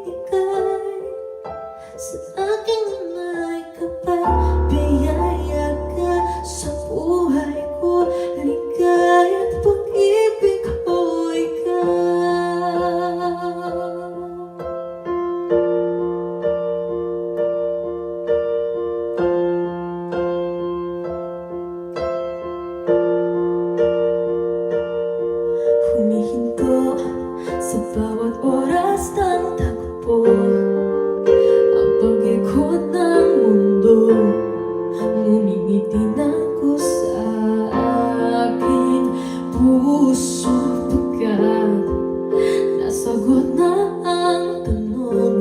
sa aking may kapal, biyaya ka sa buhay ko, ligaya at pag-ibig ko ikaw. Humihinto sa bawat oras ng tagpo, ang pag-ikot ng mundo, ngumingiti na ako sa aking puso, pagkat nasagot na ang tanong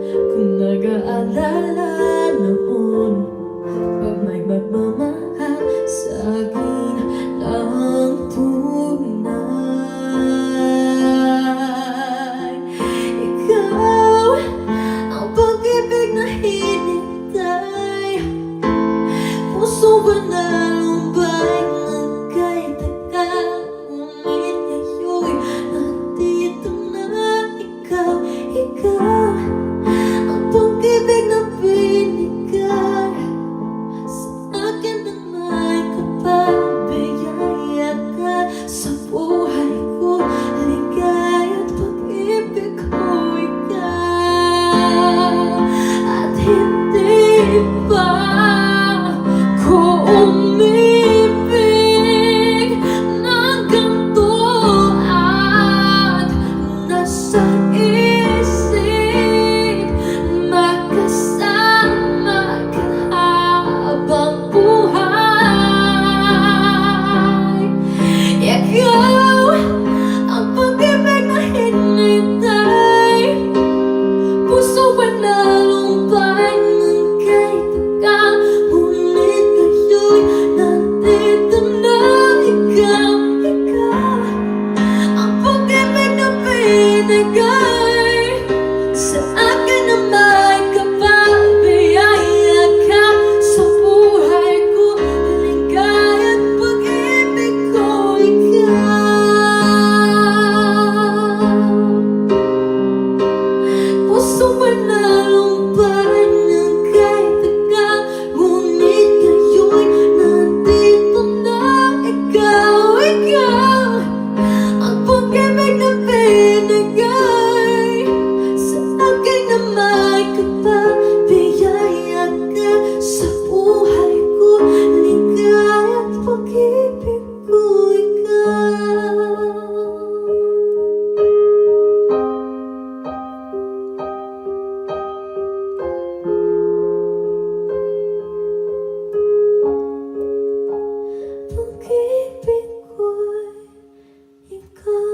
kung nag-aalala noon, pag may magmamahal sa akin ng tunay. Ikaw ang pag-ibig na hinintay, puso ba nalumbay ng kahit tagal, ngunit ngayon'y nandito na ikaw. Ikaw ang pag-ibig na binigay sa akin ng may kapal, biyaya ka sa buhay ko, ligaya at pag-ibig ko ikaw. At hindi pa ko umibig ng ganito, at nasa isip magkasama ka habang buhay. Ikaw ang pag-ibig na hinintay, puso ba nalumbay ng kahit tagal, ngunit ngayon'y nandito na ikaw. Ikaw ang pag-ibig na binigay sa akin na may kapal, biyaya ka sa buhay ko, ligaya at pag-ibig ko ikaw. Puso ba nalumbay ng kahit tagal, ngunit ngayon'y nandito na ikaw. Ikaw ang pag-ibig na binigay sa akin na may kapal, biyaya ka sa buhay ko, ligaya at pag-ibig ko ikaw. Pag-ibig ko'y ikaw.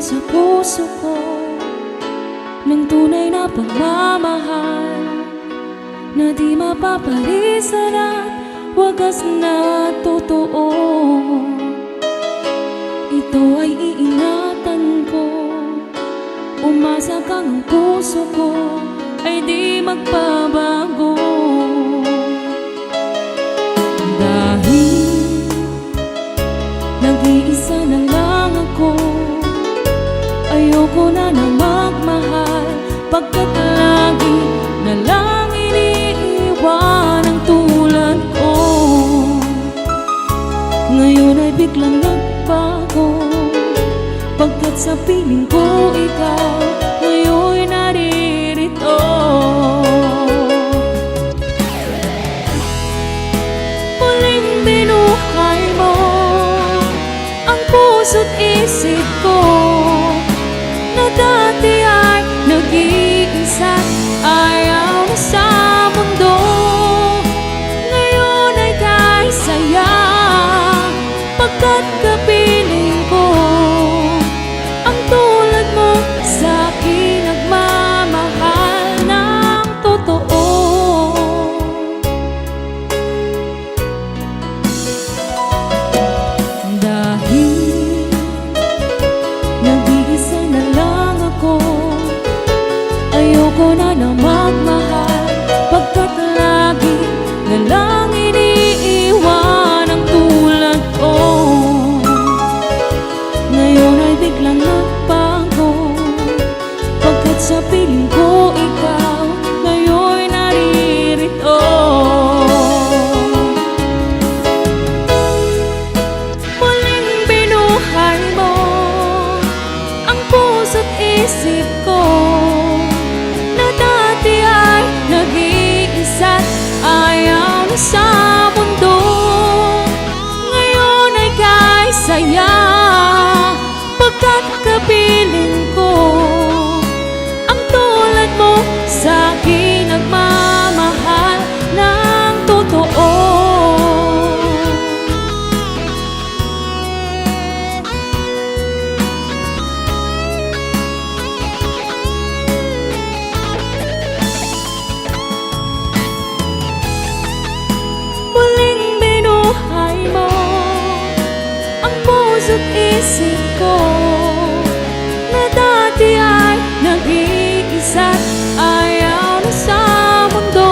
Sa puso ko ng tunay na pagmamahal na di mapapalisan at wagas na totoo. Ito ay iingatan ko, umasa kang ang puso ko ay di magbabago. Dahil nag-iisa na lang ako, ayoko na magmahal pagkat lagi na lang iniiwan ang tulad ko. Ngayon ay biglang nagbago, pagkat sa piling ko ikaw ngayon naririto. Muling binuhay mo ang puso't isip ko, na dati ay nag-iisa't ayaw na sa mundo. Ngayon ay kahit saya, pagkat kapiling ko ang tulad mo sa akin nagmamahal ng totoo. Dahil nag-iisa na lang ako, ayoko na na magmahal, pagkat lagi na lang iniiwan ang tulad ko. Ngayon ay biglang nagbago, pagkat sa piling ko ikaw ngayon naririto. Muling binuhay mo ang puso't isip ko, na dati ay nag-iisa't ayaw na sa mundo. Ngayon ay kahit saya, pagkat kapiling ko ang tulad mo sa akin nagmamahal ng totoo. Muling binuhay mo ang puso't isip ko, na dati ay nag-iisa't ayaw na sa mundo.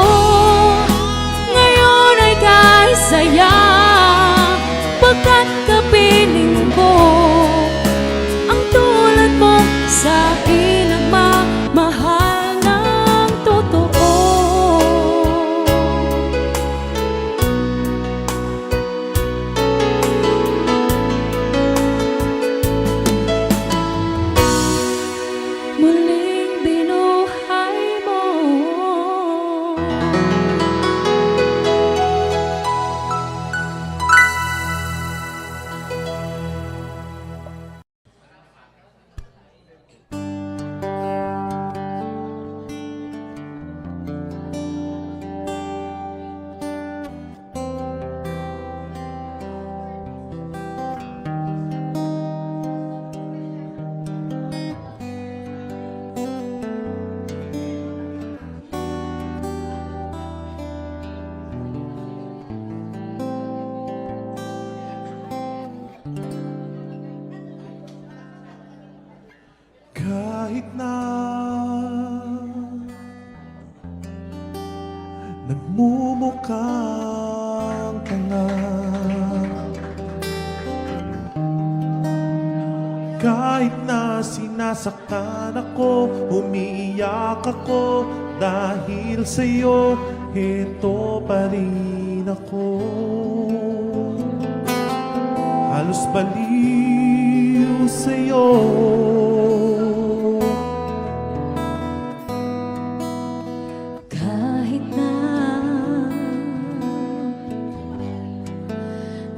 Ngayon ay kahit saya, pagkat kapiling ko ang tulad mo sa akin nagmamahal ng totoo. Muling binuhay mo Kahit na nagmumukhang tanga, kahit na sinasaktan ako, umiiyak ako, dahil sa'yo, heto pa rin ako. Halos baliw sa'yo, kahit na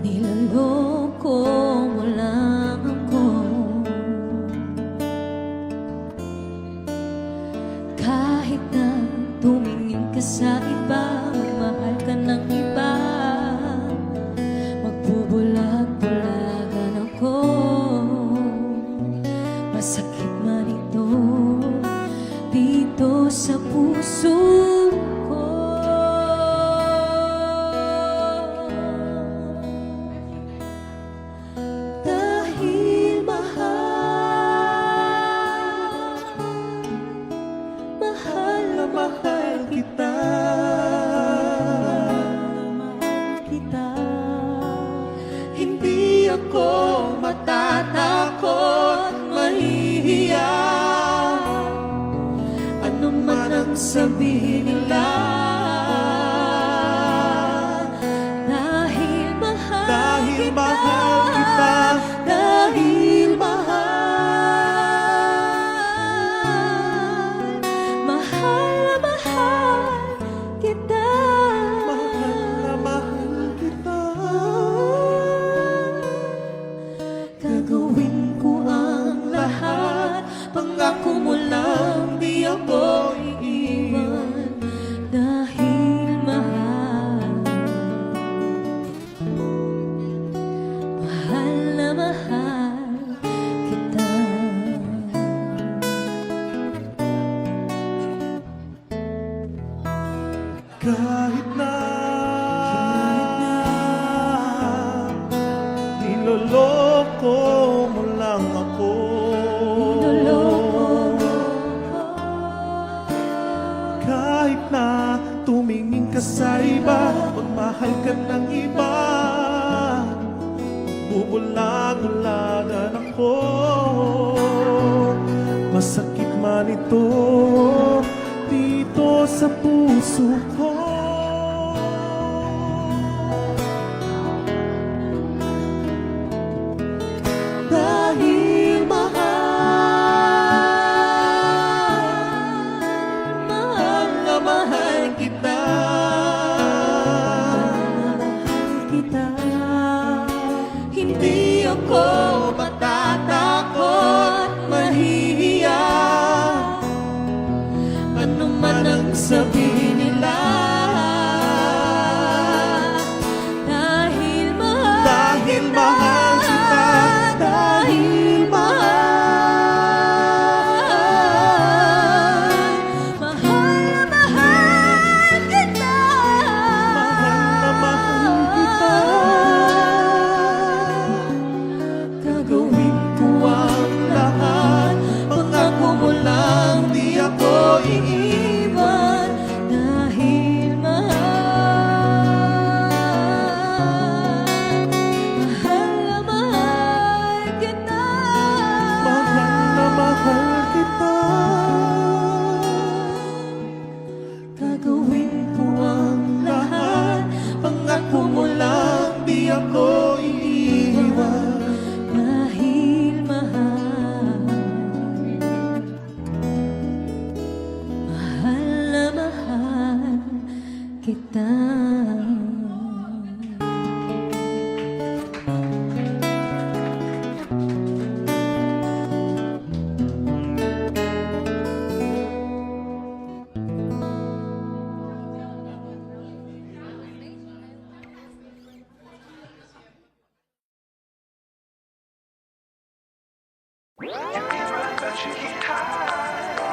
nilaloko mo lang ako, kahit na tumingin ka sa iba, magmahal ka ng iba, magbubulag-bulagan ako. Masakit man ito dito sa puso ko. Dahil mahal na mahal kita, hindi ako matatakot, mahihiya sabihin nila. Dahil mahal kita, dahil mahal na mahal kita. Gagawin ko ang lahat, pangako mo lang di ako iiwan. Dahil mahal, mahal na mahal kita. Kahit na niloloko mo lang ako, kahit na tumingin ka sa iba, magmahal ka ng iba, bubulag-ulagan ako. Masakit man ito dito sa puso ko. Dahil mahal na mahal kita. Hindi ako matatakot, mahihiya. Ano man ang sabihin nila. Dahil mahal kita, dahil mahal na mahal kita. Gagawin ko ang lahat, pangako mo lang di ako iiwan. Dahil mahal, mahal na mahal kita. Mahal na mahal kita. Gagawin ko ang lahat, Pangako mo lang di ako iiwan. dahil mahal, mahal na mahal kita. Empty run, but you keep high.